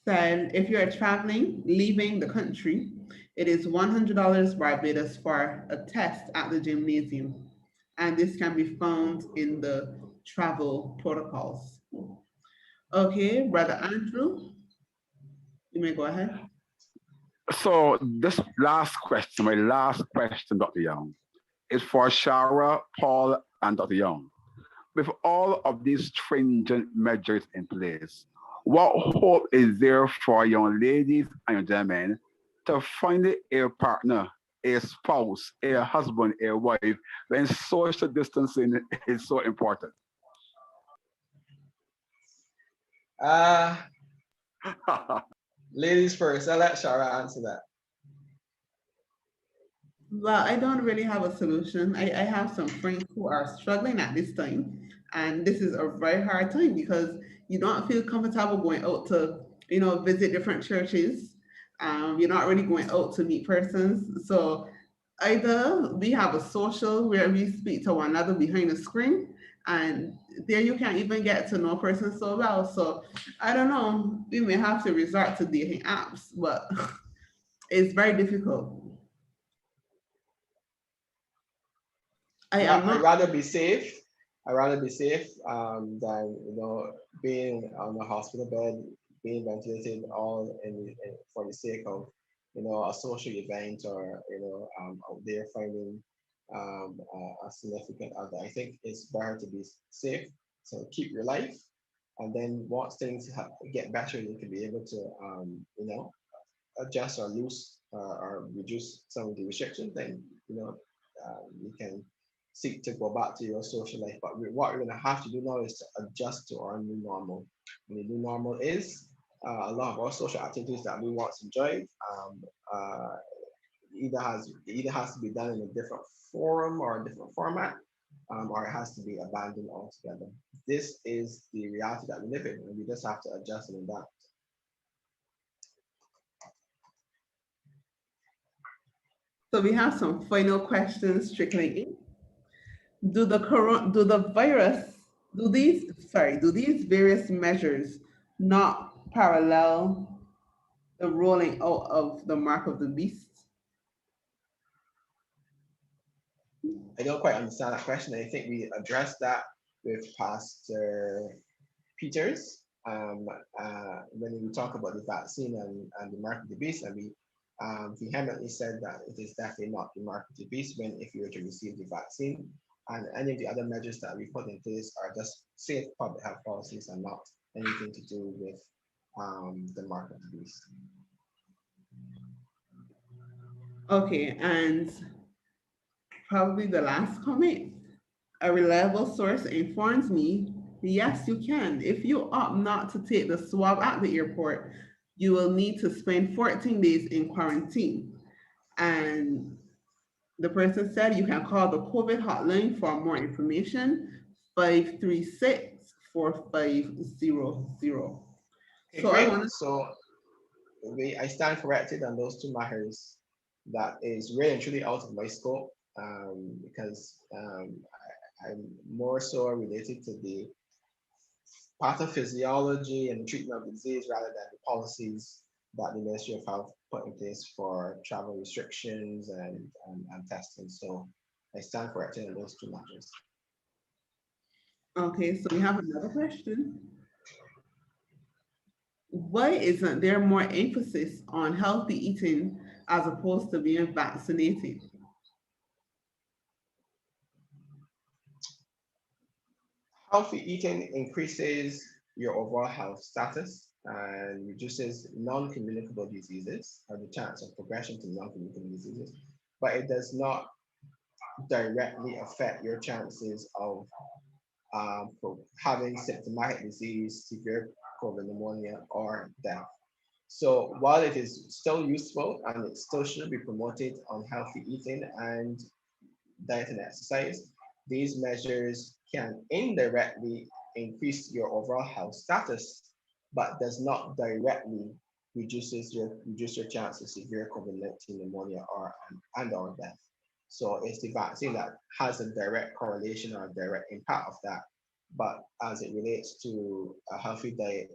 said if you're traveling, leaving the country, it is $100 Barbados for a test at the gymnasium. And this can be found in the travel protocols. Okay, Brother Andrew, you may go ahead. So this last question, my last question, Dr. Young, is for Shara, Paul, and Dr. Young. With all of these stringent measures in place, what hope is there for young ladies and young gentlemen to find a partner, a spouse, a husband, a wife, when social distancing is so important? Ladies first. I'll let Shara answer that. Well, I don't really have a solution. I have some friends who are struggling at this time, and this is a very hard time because you don't feel comfortable going out to, visit different churches. You're not really going out to meet persons. So either we have a social where we speak to one another behind the screen, and there you can't even get to know a person so well. So I don't know. We may have to resort to dating apps, but it's very difficult. I am I'd not. rather be safe. I'd rather be safe than being on a hospital bed, being ventilated, all for the sake of a social event, or out there finding a significant other. I think it's better to be safe. So keep your life, and then once things get better, you can be able to adjust or loose or reduce some of the restrictions. Then you can seek to go back to your social life. But what we're going to have to do now is to adjust to our new normal. And the new normal is a lot of our social activities that we once enjoyed either has to be done in a different forum or a different format, or it has to be abandoned altogether. This is the reality that we live in, and we just have to adjust and adapt. So we have some final questions trickling in. Do these various measures not parallel the rolling out of the mark of the beast? I don't quite understand that question. I think we addressed that with Pastor Peters when we talk about the vaccine and the mark of the beast, and we vehemently said that it is definitely not the mark of the beast when if you were to receive the vaccine, and any of the other measures that we put in place are just safe public health policies and not anything to do with the mark of the beast. disease. Okay, and probably the last comment. A reliable source informs me, yes, you can. If you opt not to take the swab at the airport, you will need to spend 14 days in quarantine. And the person said you can call the COVID hotline for more information, 536-4500. Okay, So I great. want to, So I stand corrected on those two matters. That is really and truly out of my scope, because I'm more so related to the pathophysiology and treatment of disease rather than the policies that the Ministry of Health put in place for travel restrictions and testing. So I stand corrected on those two matters. okay, so we have another question. Why isn't there more emphasis on healthy eating as opposed to being vaccinated? Healthy eating increases your overall health status and reduces non-communicable diseases or the chance of progression to non-communicable diseases, but it does not directly affect your chances of having symptomatic disease, severe COVID pneumonia, or death. So while it is still useful and it still should be promoted on healthy eating and diet and exercise, these measures can indirectly increase your overall health status, but does not directly reduce your chance of severe COVID-19 pneumonia or death. So it's the vaccine that has a direct correlation or a direct impact of that. But as it relates to a healthy diet,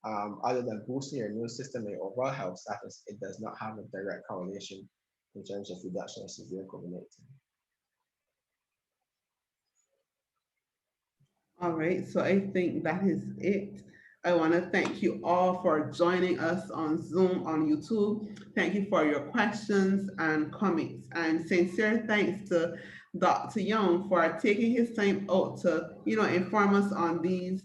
other than boosting your immune system and your overall health status, it does not have a direct correlation in terms of reduction of severe COVID-19. All right, so I think that is it. I want to thank you all for joining us on Zoom, on YouTube. Thank you for your questions and comments. And sincere thanks to Dr. Young for taking his time out to, inform us on these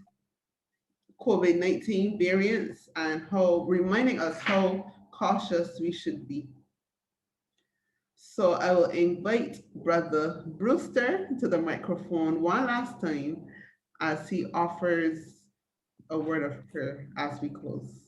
COVID-19 variants and how reminding us how cautious we should be. So I will invite Brother Brewster to the microphone one last time as he offers a word of prayer as we close.